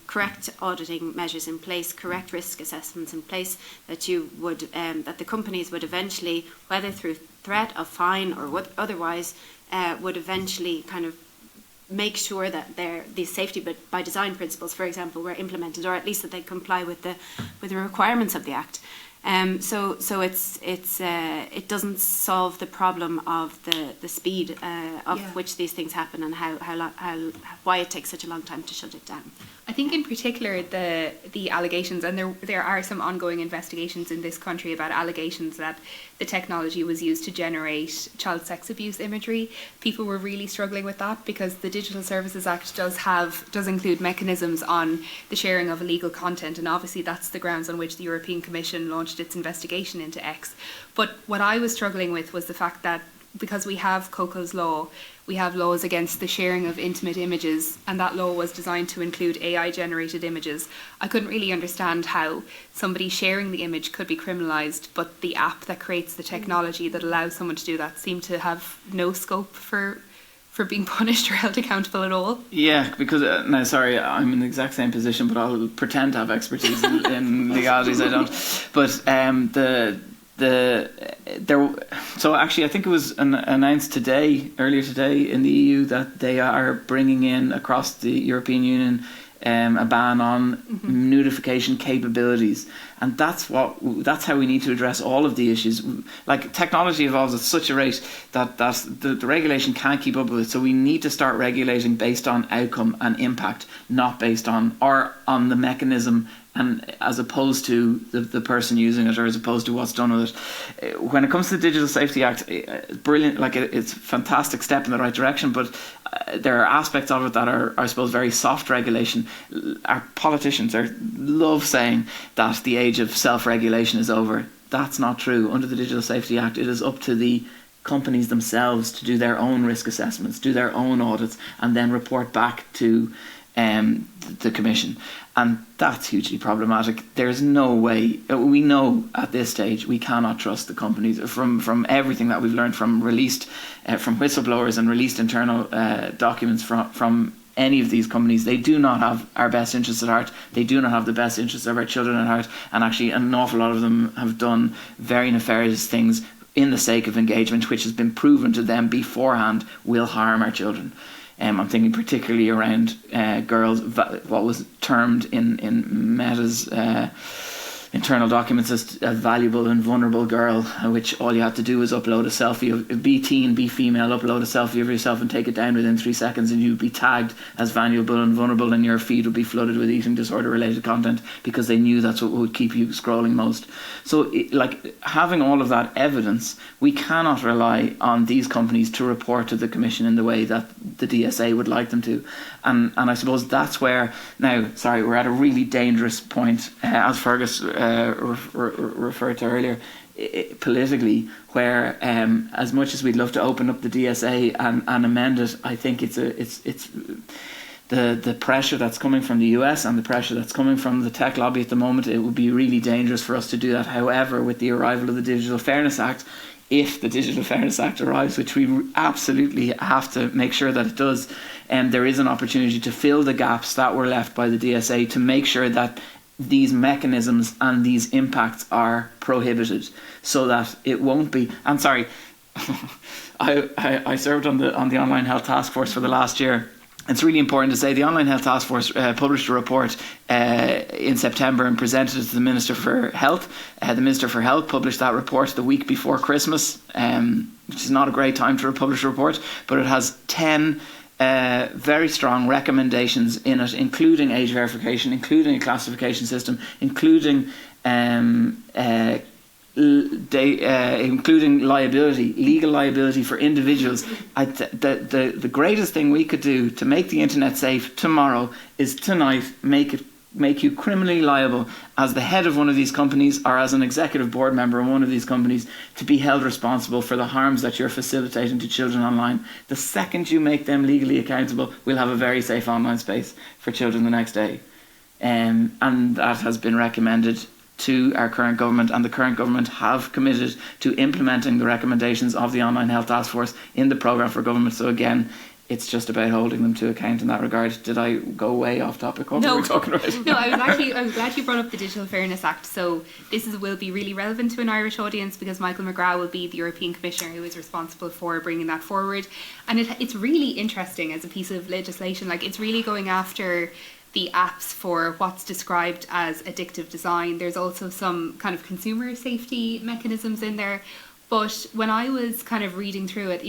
correct auditing measures in place, correct risk assessments in place, that you would that the companies would eventually, whether through threat of fine or otherwise, would eventually kind of make sure that these safety by design principles, for example, were implemented, or at least that they comply with the requirements of the Act. So it doesn't solve the problem of the speed of which these things happen, and why it takes such a long time to shut it down. I think in particular the allegations, and there are some ongoing investigations in this country about allegations that the technology was used to generate child sex abuse imagery. People were really struggling with that, because the Digital Services Act does include mechanisms on the sharing of illegal content, and obviously that's the grounds on which the European Commission launched its investigation into X. But what I was struggling with was the fact that, because we have Coco's law, we have laws against the sharing of intimate images, and that law was designed to include AI-generated images. I couldn't really understand how somebody sharing the image could be criminalised, but the app that creates the technology that allows someone to do that seemed to have no scope for being punished or held accountable at all. Yeah, because now, sorry, I'm in the exact same position, but I'll pretend to have expertise in legalities. I don't. But so actually, I think it was announced earlier today in the EU, that they are bringing in across the European Union a ban on notification capabilities, and that's how we need to address all of the issues. Like, technology evolves at such a rate that the regulation can't keep up with it. So we need to start regulating based on outcome and impact, not based on the mechanism, and as opposed to the person using it, or as opposed to what's done with it. When it comes to the Digital Safety Act, brilliant, like it's a fantastic step in the right direction, but there are aspects of it that are, I suppose, very soft regulation. Our politicians love saying that the age of self-regulation is over. That's not true. Under the Digital Safety Act, it is up to the companies themselves to do their own risk assessments, do their own audits, and then report back to the Commission. And that's hugely problematic. There's no way, we know at this stage, we cannot trust the companies from everything that we've learned from whistleblowers and released internal documents from any of these companies. They do not have our best interests at heart. They do not have the best interests of our children at heart. And actually, an awful lot of them have done very nefarious things in the sake of engagement, which has been proven to them beforehand will harm our children. I'm thinking particularly around girls, what was termed in Meta's internal documents as a valuable and vulnerable girl, which all you had to do was upload a selfie of, be teen, be female, upload a selfie of yourself and take it down within 3 seconds, and you'd be tagged as valuable and vulnerable, and your feed would be flooded with eating disorder related content because they knew that's what would keep you scrolling most. So having all of that evidence, we cannot rely on these companies to report to the Commission in the way that the DSA would like them to. And I suppose that's where, now, sorry, we're at a really dangerous point, as Fergus referred to earlier, politically, where as much as we'd love to open up the DSA and amend it, I think it's the pressure that's coming from the US and the pressure that's coming from the tech lobby at the moment. It would be really dangerous for us to do that. However, with the arrival of the Digital Fairness Act, if the Digital Fairness Act arrives, which we absolutely have to make sure that it does, there is an opportunity to fill the gaps that were left by the DSA to make sure that these mechanisms and these impacts are prohibited, so that it won't be. I'm sorry, I served on the Online Health Task Force for the last year. It's really important to say the Online Health Task Force published a report in September and presented it to the Minister for Health. The Minister for Health published that report the week before Christmas, which is not a great time to publish a report, but it has 10 very strong recommendations in it, including age verification, including a classification system, including including liability, legal liability for individuals. The greatest thing we could do to make the internet safe tomorrow is tonight make you criminally liable as the head of one of these companies or as an executive board member of one of these companies to be held responsible for the harms that you're facilitating to children online. The second you make them legally accountable, we'll have a very safe online space for children the next day. And that has been recommended to our current government, and the current government have committed to implementing the recommendations of the Online Health Task Force in the programme for government. So again, it's just about holding them to account in that regard. Did I go way off topic? What were we talking about? No, I was glad you brought up the Digital Fairness Act. So this will be really relevant to an Irish audience because Michael McGrath will be the European Commissioner who is responsible for bringing that forward. And it's really interesting as a piece of legislation. Like, it's really going after the apps for what's described as addictive design. There's also some kind of consumer safety mechanisms in there. But when I was kind of reading through it,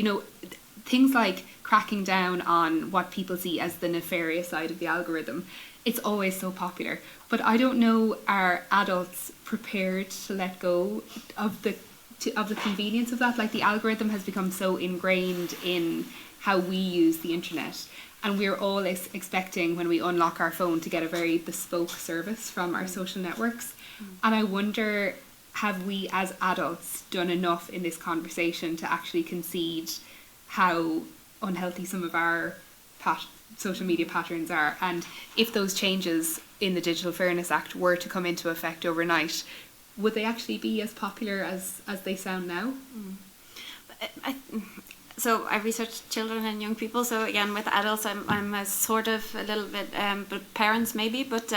things like cracking down on what people see as the nefarious side of the algorithm, it's always so popular. But I don't know, are adults prepared to let go of the convenience of that? Like, the algorithm has become so ingrained in how we use the internet. And we're all expecting when we unlock our phone to get a very bespoke service from our social networks. And I wonder, have we as adults done enough in this conversation to actually concede how unhealthy some of our social media patterns are? And if those changes in the Digital Fairness Act were to come into effect overnight, would they actually be as popular as they sound now? So I research children and young people. So again, with adults, I'm a sort of a little bit, but parents maybe. But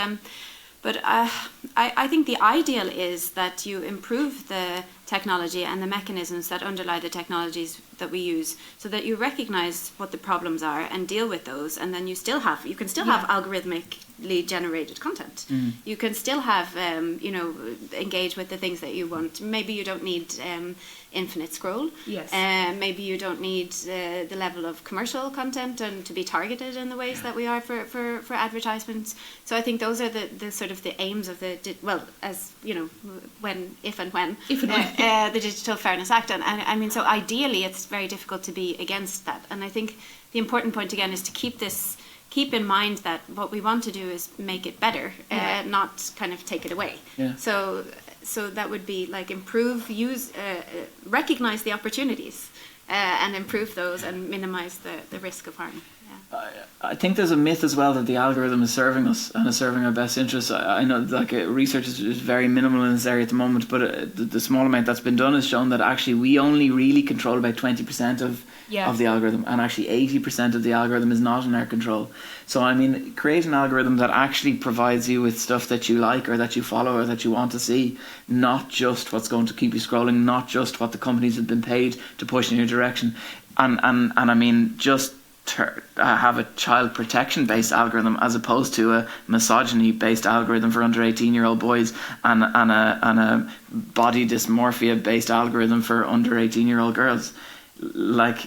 I think the ideal is that you improve the technology and the mechanisms that underlie the technologies that we use, so that you recognise what the problems are and deal with those, and then you can still have algorithmically generated content. You can still have engage with the things that you want. Maybe you don't need infinite scroll. Yes. Maybe you don't need the level of commercial content and to be targeted in the ways that we are for advertisements. So I think those are the sort of the aims of the the Digital Fairness Act. And I mean, so ideally it's very difficult to be against that. And I think the important point again is to keep in mind that what we want to do is make it better, not kind of take it away. Yeah. So that would be like improve, recognize the opportunities and improve those and minimize the risk of harm. Yeah. I think there's a myth as well that the algorithm is serving us and is serving our best interests. I know research is very minimal in this area at the moment, but the small amount that's been done has shown that actually we only really control about 20% of the algorithm, and actually 80% of the algorithm is not in our control. So I mean, create an algorithm that actually provides you with stuff that you like or that you follow or that you want to see, not just what's going to keep you scrolling, not just what the companies have been paid to push in your direction. And I mean, just have a child protection based algorithm as opposed to a misogyny based algorithm for under 18-year-old boys and a body dysmorphia based algorithm for under 18-year-old girls. Like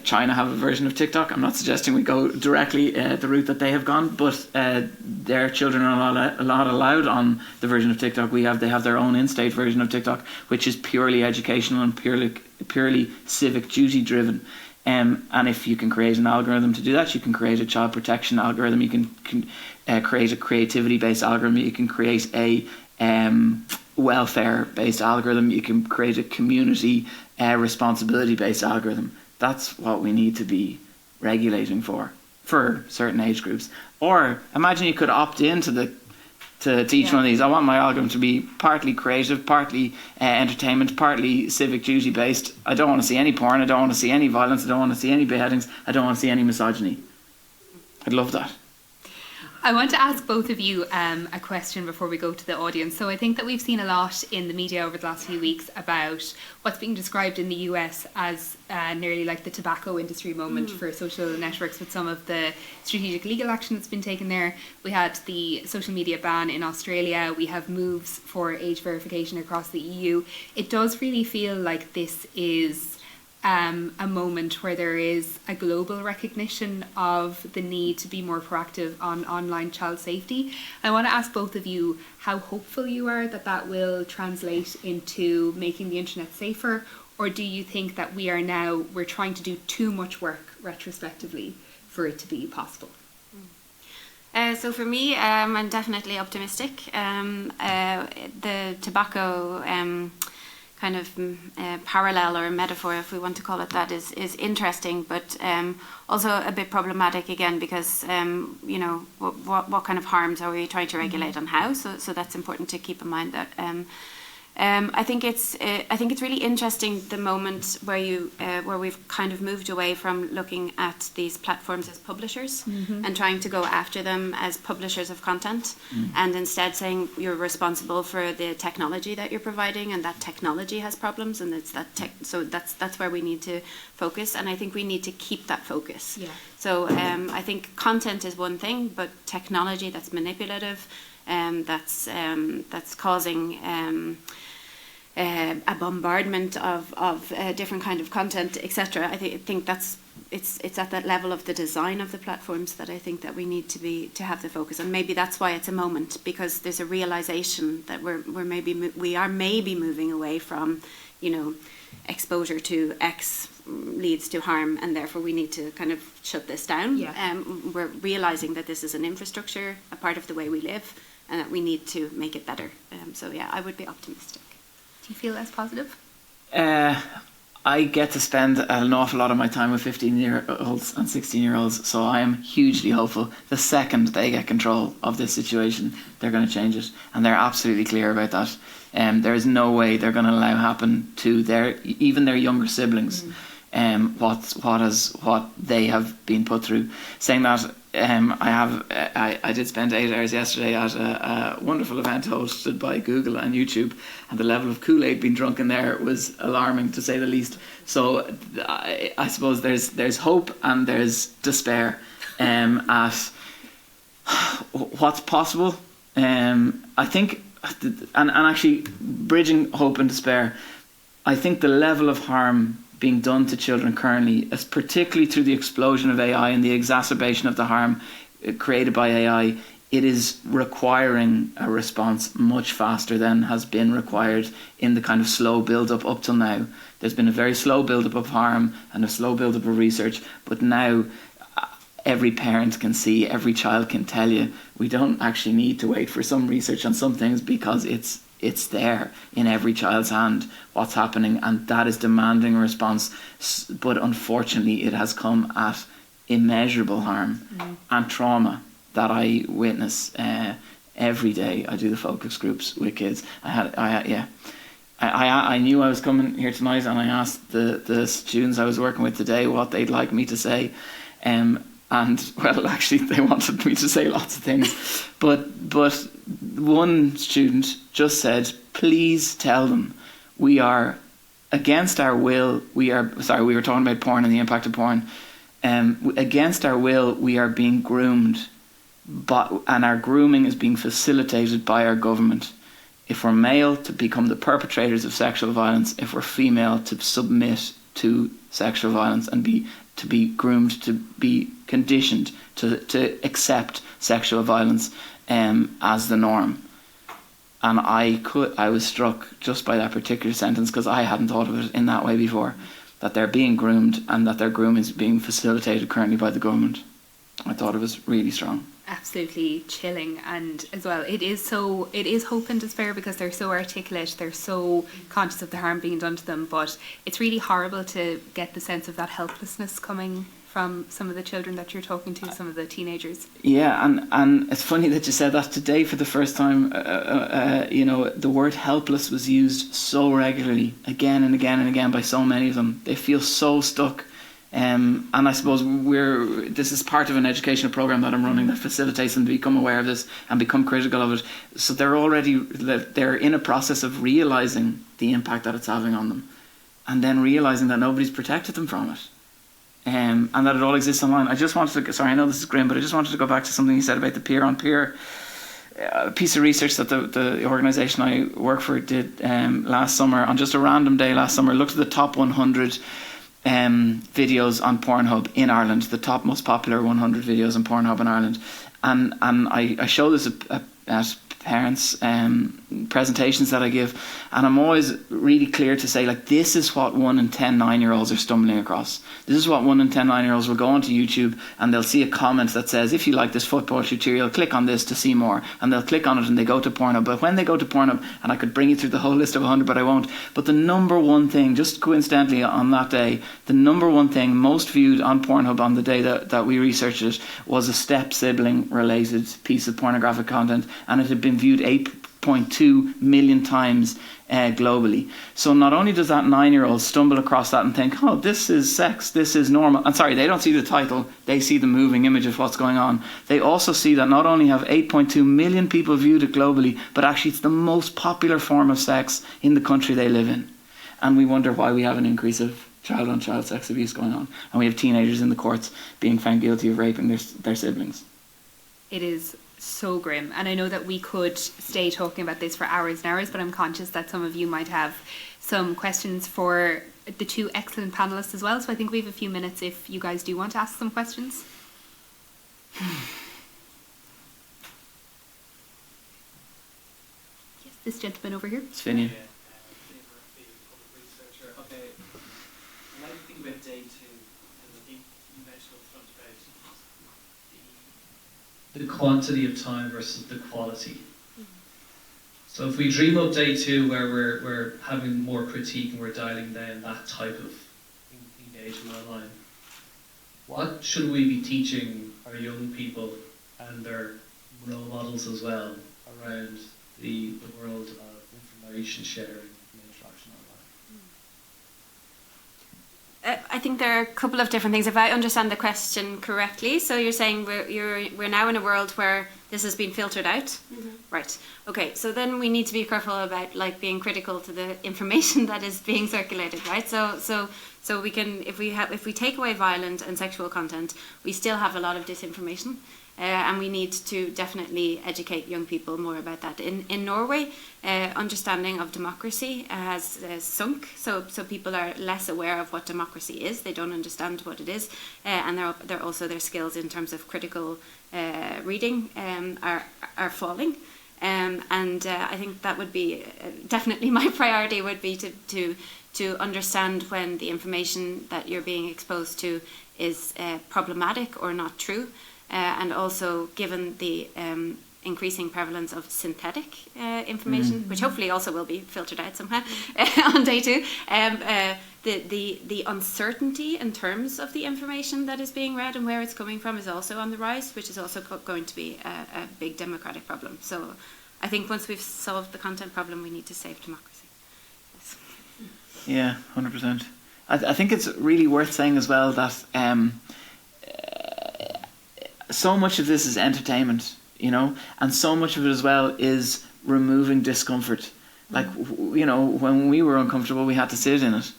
China have a version of TikTok. I'm not suggesting we go directly the route that they have gone, but their children are not allowed on the version of TikTok we have. They have their own in-state version of TikTok, which is purely educational and purely civic duty driven. And if you can create an algorithm to do that, you can create a child protection algorithm, you can create a creativity based algorithm, you can create a welfare based algorithm, you can create a community responsibility based algorithm. That's what we need to be regulating for certain age groups. Or imagine you could opt into to each one of these. I want my algorithm to be partly creative, partly entertainment, partly civic duty based. I don't want to see any porn, I don't want to see any violence, I don't want to see any beheadings, I don't want to see any misogyny. I'd love that. I want to ask both of you a question before we go to the audience. So I think that we've seen a lot in the media over the last few weeks about what's being described in the US as nearly like the tobacco industry moment for social networks, with some of the strategic legal action that's been taken there. We had the social media ban in Australia. We have moves for age verification across the EU. It does really feel like this is a moment where there is a global recognition of the need to be more proactive on online child safety. I want to ask both of you how hopeful you are that that will translate into making the internet safer, or do you think that we're trying to do too much work retrospectively for it to be possible? So for me, I'm definitely optimistic. The tobacco kind of parallel or metaphor, if we want to call it that, is interesting, but also a bit problematic again, because what kind of harms are we trying to regulate and how? So that's important to keep in mind. That I think it's really interesting, the moment where we've kind of moved away from looking at these platforms as publishers and trying to go after them as publishers of content, and instead saying you're responsible for the technology that you're providing, and that technology has problems, and it's that so that's where we need to focus, and I think we need to keep that focus. Yeah. So I think content is one thing, but technology that's manipulative, that's causing a bombardment of different kind of content, etc. I think it's at that level of the design of the platforms that I think that we need to have the focus, and maybe that's why it's a moment, because there's a realization that we are maybe moving away from, exposure to X leads to harm, and therefore we need to kind of shut this down. Yeah. We're realizing that this is an infrastructure, a part of the way we live, and that we need to make it better. So yeah, I would be optimistic. Do you feel as positive? I get to spend an awful lot of my time with 15-year-olds and 16-year-olds, so I am hugely hopeful. The second they get control of this situation, they're going to change it, and they're absolutely clear about that. There is no way they're going to allow happen to even their younger siblings what they have been put through. Saying that, I did spend 8 hours yesterday at a wonderful event hosted by Google and YouTube, and the level of Kool-Aid being drunk in there was alarming, to say the least. So I suppose there's hope and there's despair at what's possible. I think, and actually bridging hope and despair, I think the level of harm being done to children currently, is particularly through the explosion of AI and the exacerbation of the harm created by AI, it is requiring a response much faster than has been required in the kind of slow build-up up till now. There's been a very slow build-up of harm and a slow build-up of research, but now every parent can see, every child can tell you, we don't actually need to wait for some research on some things, because it's there in every child's hand what's happening, and that is demanding a response. But unfortunately, it has come at immeasurable harm and trauma that I witness every day. I do the focus groups with kids. I knew I was coming here tonight, and I asked the students I was working with today what they'd like me to say. And well, actually, they wanted me to say lots of things, but one student just said, please tell them we are against our will, we were talking about porn and the impact of porn. Against our will, we are being groomed, and our grooming is being facilitated by our government. If we're male, to become the perpetrators of sexual violence. If we're female, to submit to sexual violence and to be groomed, to be conditioned to accept sexual violence as the norm. And I was struck just by that particular sentence, because I hadn't thought of it in that way before, that they're being groomed and that their grooming is being facilitated currently by the government. I thought it was really strong. Absolutely chilling. And as well, it is hope and despair, because they're so articulate, they're so conscious of the harm being done to them, but it's really horrible to get the sense of that helplessness coming from some of the children that you're talking to, some of the teenagers. Yeah, and it's funny that you said that today for the first time. The word helpless was used so regularly, again and again and again, by so many of them. They feel so stuck. And I suppose this is part of an educational program that I'm running that facilitates them to become aware of this and become critical of it. So they're in a process of realising the impact that it's having on them, and then realising that nobody's protected them from it. And that it all exists online. I just wanted to, sorry, I know this is grim, but I just wanted to go back to something you said about the peer-on-peer piece of research that the organisation I work for did last summer, on just a random day last summer. Looked at the top 100 videos on Pornhub in Ireland, the top most popular 100 videos on Pornhub in Ireland. And I show this at parents' presentations that I give, and I'm always really clear to say, like, this is what 1 in 10 9-year-olds are stumbling across. This is what 1 in 10 9-year-olds will go onto YouTube and they'll see a comment that says, if you like this football tutorial, click on this to see more, and they'll click on it and they go to Pornhub. But when they go to Pornhub, and I could bring you through the whole list of 100, but I won't, but the number one thing, just coincidentally on that day, the number one thing most viewed on Pornhub on the day that we researched it was a step-sibling related piece of pornographic content, and it had been viewed 8.2 million times globally. So not only does that 9-year-old stumble across that and think, oh, this is sex, this is normal. And sorry, they don't see the title, they see the moving image of what's going on. They also see that not only have 8.2 million people viewed it globally, but actually it's the most popular form of sex in the country they live in. And we wonder why we have an increase of child-on-child sex abuse going on. And we have teenagers in the courts being found guilty of raping their siblings. It is so grim, and I know that we could stay talking about this for hours and hours, but I'm conscious that some of you might have some questions for the two excellent panellists as well, so I think we have a few minutes if you guys do want to ask some questions. Yes, this gentleman over here. It's Finian. Okay, when I think about day 2, and I think you mentioned up front about the quantity of time versus the quality. So if we dream up day 2 where we're having more critique and we're dialing down that type of engagement online, what should we be teaching our young people and their role models as well around the world of information sharing and interaction online? I think there are a couple of different things. If I understand the question correctly, so you're saying we're now in a world where this has been filtered out, right? Okay, so then we need to be careful about being critical to the information that is being circulated, right? So we can, if we take away violent and sexual content, we still have a lot of disinformation. And we need to definitely educate young people more about that. In Norway, understanding of democracy has sunk, so people are less aware of what democracy is. They don't understand what it is, and they're also their skills in terms of critical reading are falling. And I think that would be definitely my priority would be to understand when the information that you're being exposed to is problematic or not true. And also, given the increasing prevalence of synthetic information, which hopefully also will be filtered out somehow on day 2, the uncertainty in terms of the information that is being read and where it's coming from is also on the rise, which is also going to be a big democratic problem. So I think once we've solved the content problem, we need to save democracy. Yes. Yeah, 100%. I think it's really worth saying as well that so much of this is entertainment, and so much of it as well is removing discomfort. Like, when we were uncomfortable, we had to sit in it.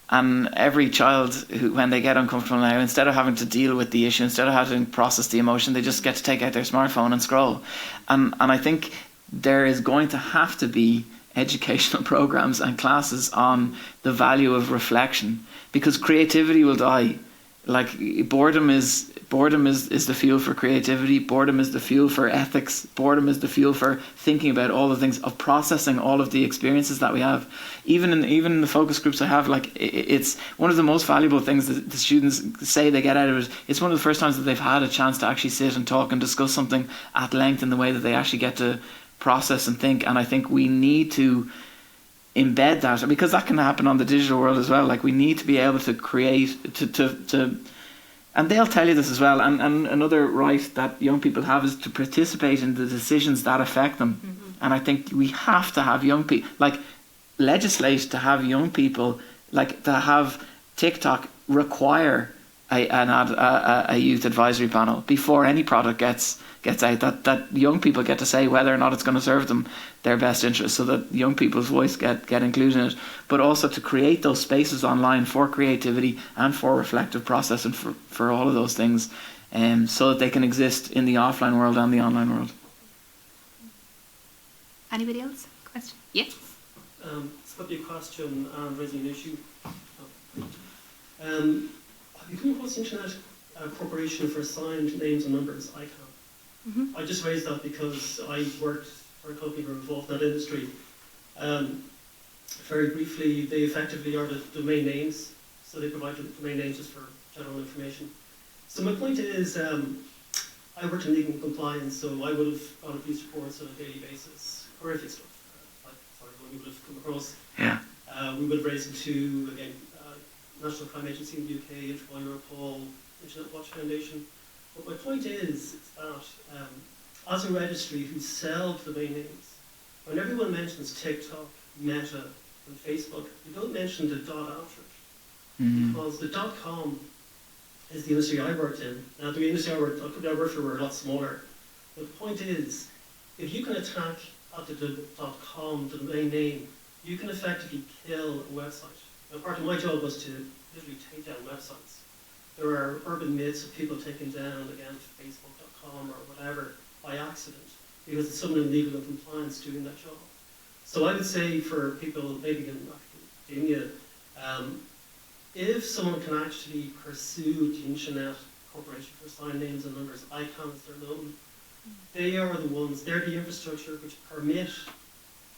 And every child, when they get uncomfortable now, instead of having to deal with the issue, instead of having to process the emotion, they just get to take out their smartphone and scroll. And I think there is going to have to be educational programs and classes on the value of reflection, because creativity will die. Like, boredom is the fuel for creativity. Boredom is the fuel for ethics. Boredom is the fuel for thinking about all the things, of processing all of the experiences that we have. Even in the focus groups I have, like, it's one of the most valuable things that the students say they get out of it. It's one of the first times that they've had a chance to actually sit and talk and discuss something at length in the way that they actually get to process and think. And I think we need to embed that, because that can happen on the digital world as well. Like, we need to be able to create, to and they'll tell you this as well, and another right that young people have is to participate in the decisions that affect them. And I think we have to have young people, like, legislate to have young people, like, to have TikTok require a youth advisory panel before any product gets out, that young people get to say whether or not it's going to serve them their best interest, so that young people's voice get included in it, but also to create those spaces online for creativity and for reflective process and for all of those things, so that they can exist in the offline world and the online world. Anybody else? Question? Yes. It's got to be a question and raising an issue. Have you come across the Internet Corporation for Assigned Names and Numbers, ICANN? I just raised that because I worked for a company who are involved in that industry. Very briefly, they effectively are the domain names, so they provide the domain names just for general information. So my point is, I worked in legal compliance, so I would have got abuse reports on a daily basis, horrific stuff, like we would have come across. Yeah. We would have raised them to, again, National Crime Agency in the UK, Interpol, Europol, Internet Watch Foundation. But my point is that as a registry who sell domain names, when everyone mentions TikTok, Meta, and Facebook, you don't mention the dot after it. Because the .com is the industry I worked in. Now, the industry I worked for were a lot smaller. But the point is, if you can attack at the .com, the domain name, you can effectively kill a website. Now, part of my job was to literally take down websites. There are urban myths of people taking down, again, Facebook.com or whatever by accident, because it's someone in legal and compliance doing that job. So I would say for people maybe in academia, if someone can actually pursue the Internet Corporation for Assigned Names and Numbers, ICANN as they're known, they are the ones, they're the infrastructure which permit,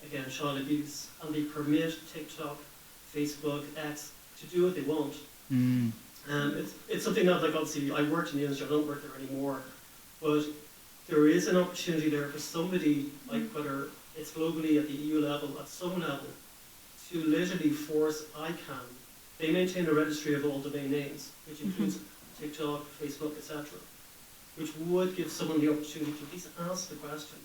again, child abuse, and they permit TikTok, Facebook, X to do what they want. It's something that, like, obviously, I worked in the industry, I don't work there anymore, but there is an opportunity there for somebody, like whether it's globally at the EU level, at some level, to literally force ICANN. They maintain a registry of all domain names, which includes TikTok, Facebook, etc., which would give someone the opportunity to at least ask the question.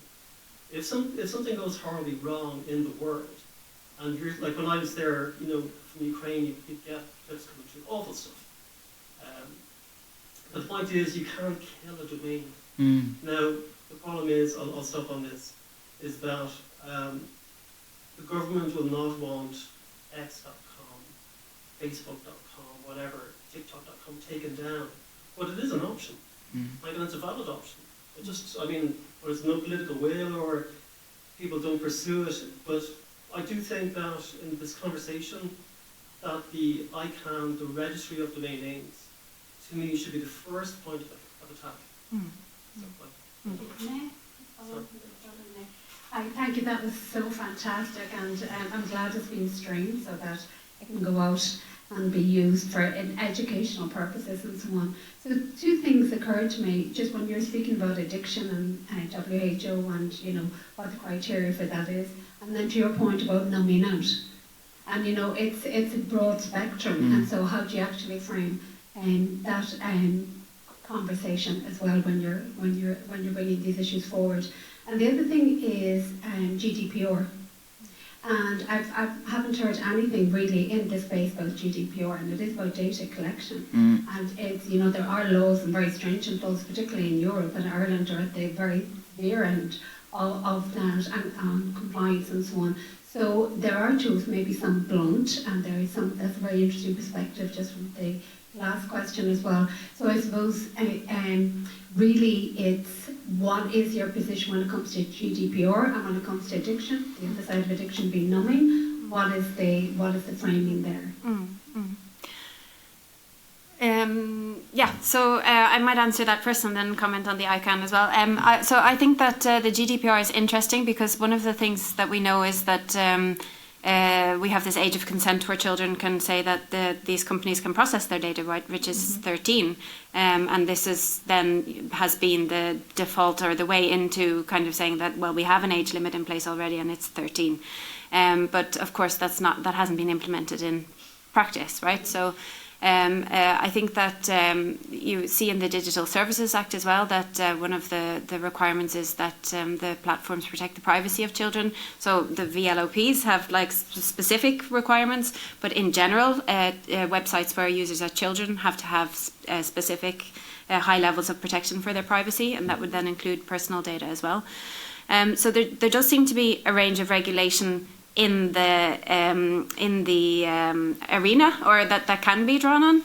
If something goes horribly wrong in the world, and you're, like when I was there, from Ukraine, you'd get clips coming through, awful stuff. But the point is, you can't kill a domain. Now, the problem is, I'll stop on this, is that the government will not want X.com, Facebook.com, whatever, TikTok.com taken down. But it is an option. Like, and it's a valid option. It just, whether there's no political will or people don't pursue it, but I do think that in this conversation, that the ICANN, the registry of domain names, to me should be the first point of attack. Thank you, that was so fantastic, and I'm glad it's been streamed so that it can go out and be used for educational purposes and so on. So two things occurred to me just when you're speaking about addiction and WHO and what the criteria for that is, and then to your point about numbing out. And it's a broad spectrum, and so how do you actually frame that conversation as well when you're bringing these issues forward? And the other thing is GDPR. And I haven't heard anything really in this space about GDPR, and it is about data collection. And it's, there are laws and very stringent laws, particularly in Europe, and Ireland are at the very severe end of that and compliance and so on. So there are tools, maybe some blunt, and there is some, that's a very interesting perspective just from the last question as well. So I suppose really it's what is your position when it comes to GDPR and when it comes to addiction, the other side of addiction being numbing, what is the framing there? Yeah, so I might answer that first and then comment on the ICANN as well. So I think that the GDPR is interesting because one of the things that we know is that we have this age of consent where children can say that these companies can process their data, right, which is 13. And this is then has been the default or the way into kind of saying that, well, we have an age limit in place already and it's 13. But of course, that hasn't been implemented in practice, right? So I think that you see in the Digital Services Act as well that one of the requirements is that the platforms protect the privacy of children. So the VLOPs have like specific requirements, but in general, websites where users are children have to have specific high levels of protection for their privacy, and that would then include personal data as well. So there does seem to be a range of regulation in the arena, or that can be drawn on,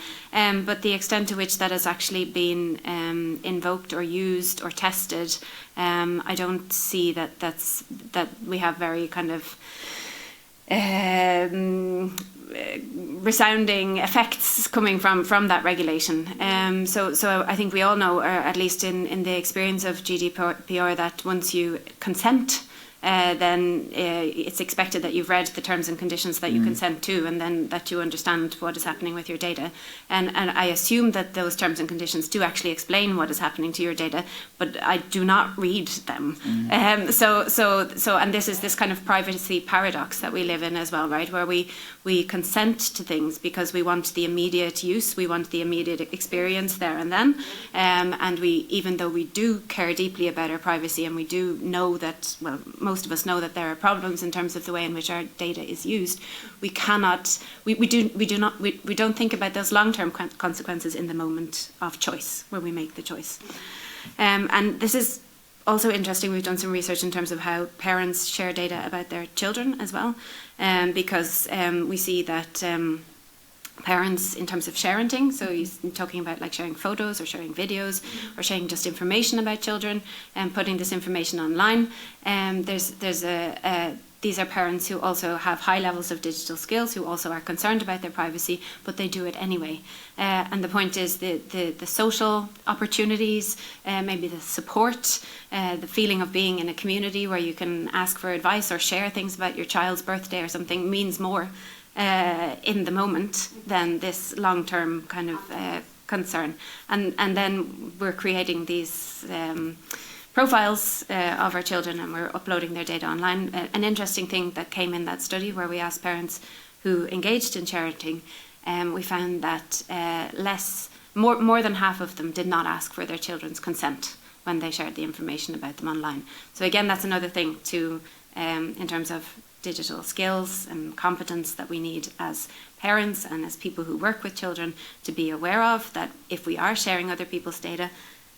but the extent to which that has actually been invoked or used or tested, I don't see that we have very kind of resounding effects coming from that regulation. So I think we all know, or at least in the experience of GDPR, that once you consent, then it's expected that you've read the terms and conditions that you consent to, and then that you understand what is happening with your data. And I assume that those terms and conditions do actually explain what is happening to your data, but I do not read them. And this is this kind of privacy paradox that we live in as well, right? Where we consent to things because we want the immediate use, we want the immediate experience there and then. And even though we do care deeply about our privacy, and we do know that, well, most of us know that there are problems in terms of the way in which our data is used, we don't think about those long-term consequences in the moment of choice, where we make the choice. And this is also interesting. We've done some research in terms of how parents share data about their children as well, because we see that parents, in terms of sharing, so you're talking about like sharing photos or sharing videos or sharing just information about children and putting this information online. These are parents who also have high levels of digital skills, who also are concerned about their privacy, but they do it anyway. And the point is the social opportunities, maybe the support, the feeling of being in a community where you can ask for advice or share things about your child's birthday or something means more in the moment than this long-term kind of concern. And then we're creating these profiles of our children, and we're uploading their data online. An interesting thing that came in that study, where we asked parents who engaged in sharing, we found that more than half of them did not ask for their children's consent when they shared the information about them online. So again, that's another thing to, in terms of digital skills and competence, that we need as parents and as people who work with children to be aware of, that if we are sharing other people's data,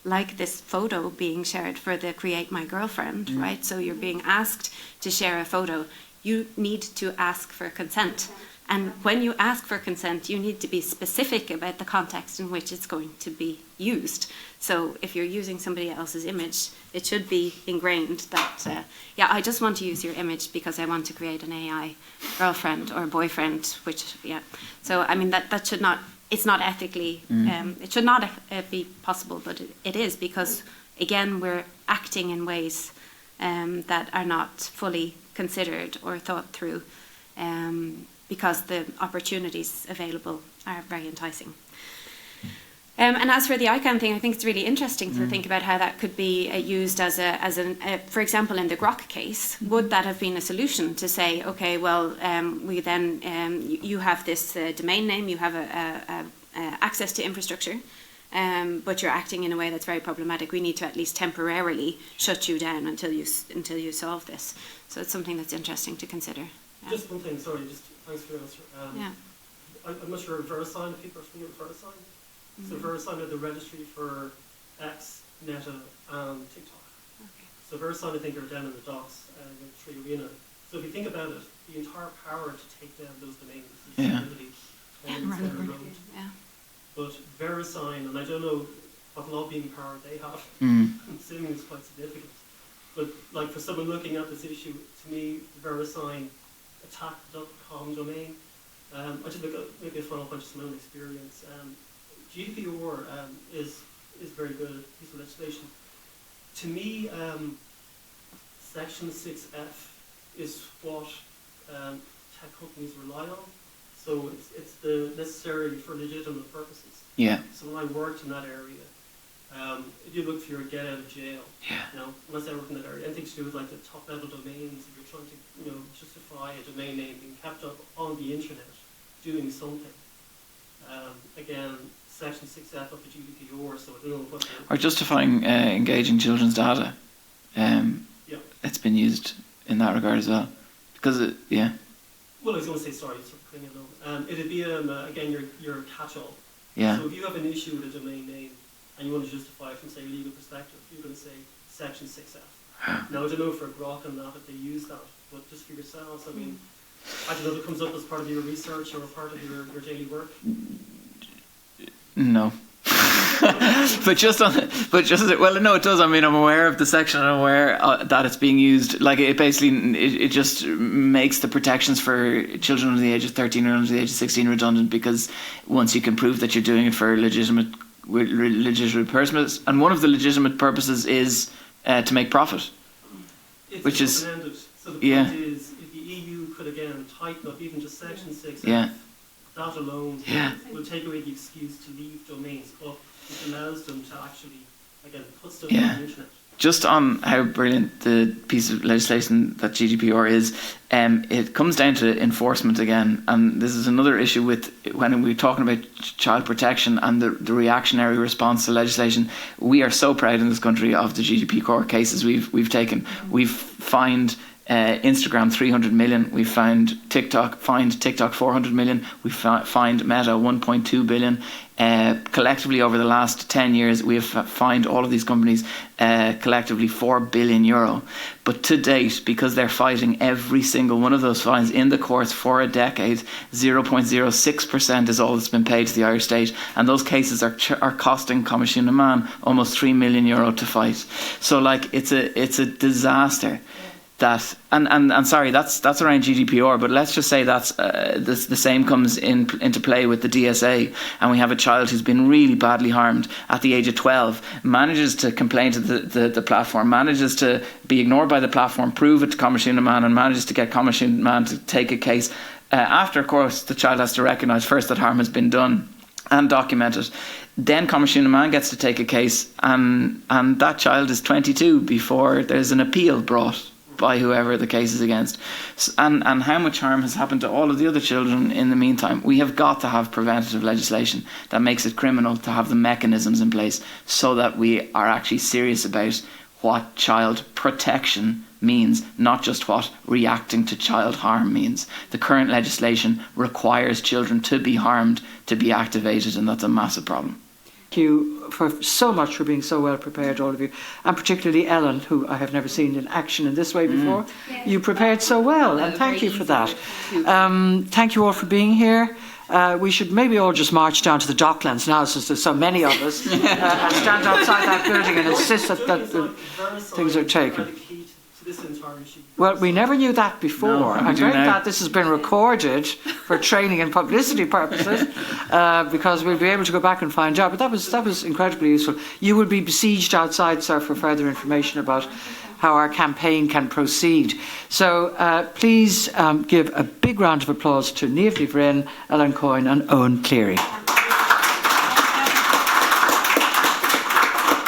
like this photo being shared for the Create My Girlfriend, right? So you're being asked to share a photo. You need to ask for consent. And when you ask for consent, you need to be specific about the context in which it's going to be used. So if you're using somebody else's image, it should be ingrained that, I just want to use your image because I want to create an AI girlfriend or boyfriend, So, I mean, that should not, it's not ethically, it should not be possible, but it is, because, again, we're acting in ways that are not fully considered or thought through, because the opportunities available are very enticing. And as for the ICANN thing, I think it's really interesting to think about how that could be used as for example, in the Grok case, would that have been a solution to say, okay, well, we then, you have this domain name, you have access to infrastructure, but you're acting in a way that's very problematic. We need to at least temporarily shut you down until you solve this. So it's something that's interesting to consider. Yeah. Just one thing, sorry, thanks for your answer. I'm not sure, VeriSign, if people are familiar with VeriSign. So VeriSign are the registry for X, Meta, and TikTok. Okay. So VeriSign, I think, are down in the docks in Tree Arena. So if you think about it, the entire power to take down those domains is ability on the road. Yeah. But VeriSign, and I don't know what lobbying power they have, I'm assuming it's quite significant. But like for someone looking at this issue, to me, VeriSign attacked the .com domain. I just look at maybe a final bunch of my own experience. GDPR is very good piece of legislation. To me, Section 6F is what tech companies rely on. So it's the necessary for legitimate purposes. Yeah. So when I worked in that area, if you look for your get out of jail, you know, when I say I work in that area, anything to do with like the top level domains, if you're trying to, justify a domain name being kept up on the internet, doing something. Again, Section 6F of the GDPR, so I don't know what Or justifying engaging children's data. It's been used in that regard as well. Because Well, I was going to say, sorry, it'd be, again, your catch-all. Yeah. So if you have an issue with a domain name and you want to justify it from, say, a legal perspective, you're going to say Section 6F. Now, I don't know for Grok and that if they use that, but just for yourselves, I mean, I don't know if it comes up as part of your research or part of your daily work. No. Well, no, it does. I mean, I'm aware of the section. I'm aware that it's being used. Like, it basically, it just makes the protections for children under the age of 13 or under the age of 16 redundant, because once you can prove that you're doing it for legitimate purposes, and one of the legitimate purposes is to make profit, It's which is open-ended. So the point is, if the EU could again tighten up even just Section 6, that alone will take away the excuse to leave domains up. It allows them to actually, again, put stuff on the internet. Just on how brilliant the piece of legislation that GDPR is, it comes down to enforcement again, and this is another issue with when we're talking about child protection and the reactionary response to legislation. We are so proud in this country of the GDPR cases we've taken. We've fined Instagram 300 million. We fined TikTok 400 million. We fined Meta 1.2 billion. Collectively over the last 10 years, we have fined all of these companies collectively €4 billion. But to date, because they're fighting every single one of those fines in the courts for a decade, 0.06% is all that's been paid to the Irish state, and those cases are costing Comisiún na Man almost €3 million to fight. So, like, it's a disaster. That and sorry, that's around GDPR, but let's just say that's the same comes into play with the DSA, and we have a child who's been really badly harmed at the age of 12, manages to complain to the platform, manages to be ignored by the platform, prove it to Comisiún na Man, and manages to get Comisiún na Man to take a case. After, of course, the child has to recognise first that harm has been done and document it. Then Comisiún na Man gets to take a case, and that child is 22 before there's an appeal brought by whoever the case is against, and how much harm has happened to all of the other children in the meantime. We have got to have preventative legislation that makes it criminal to have the mechanisms in place so that we are actually serious about what child protection means, not just what reacting to child harm means. The current legislation requires children to be harmed to be activated, and that's a massive problem. Thank you so much for being so well prepared, all of you, and particularly Ellen, who I have never seen in action in this way before. You prepared so well, and thank you for that. Thank you all for being here. We should maybe all just march down to the Docklands now, since there's so many of us, and stand outside that building and insist that the things are taken. Well, we never knew that before. No, I'm very glad this has been recorded for training and publicity purposes, because we'll be able to go back and find out. But that was incredibly useful. You will be besieged outside, sir, for further information about how our campaign can proceed. So please give a big round of applause to Niamh Ní Bhrín, Eoghan Coyne and Eoghan Cleary.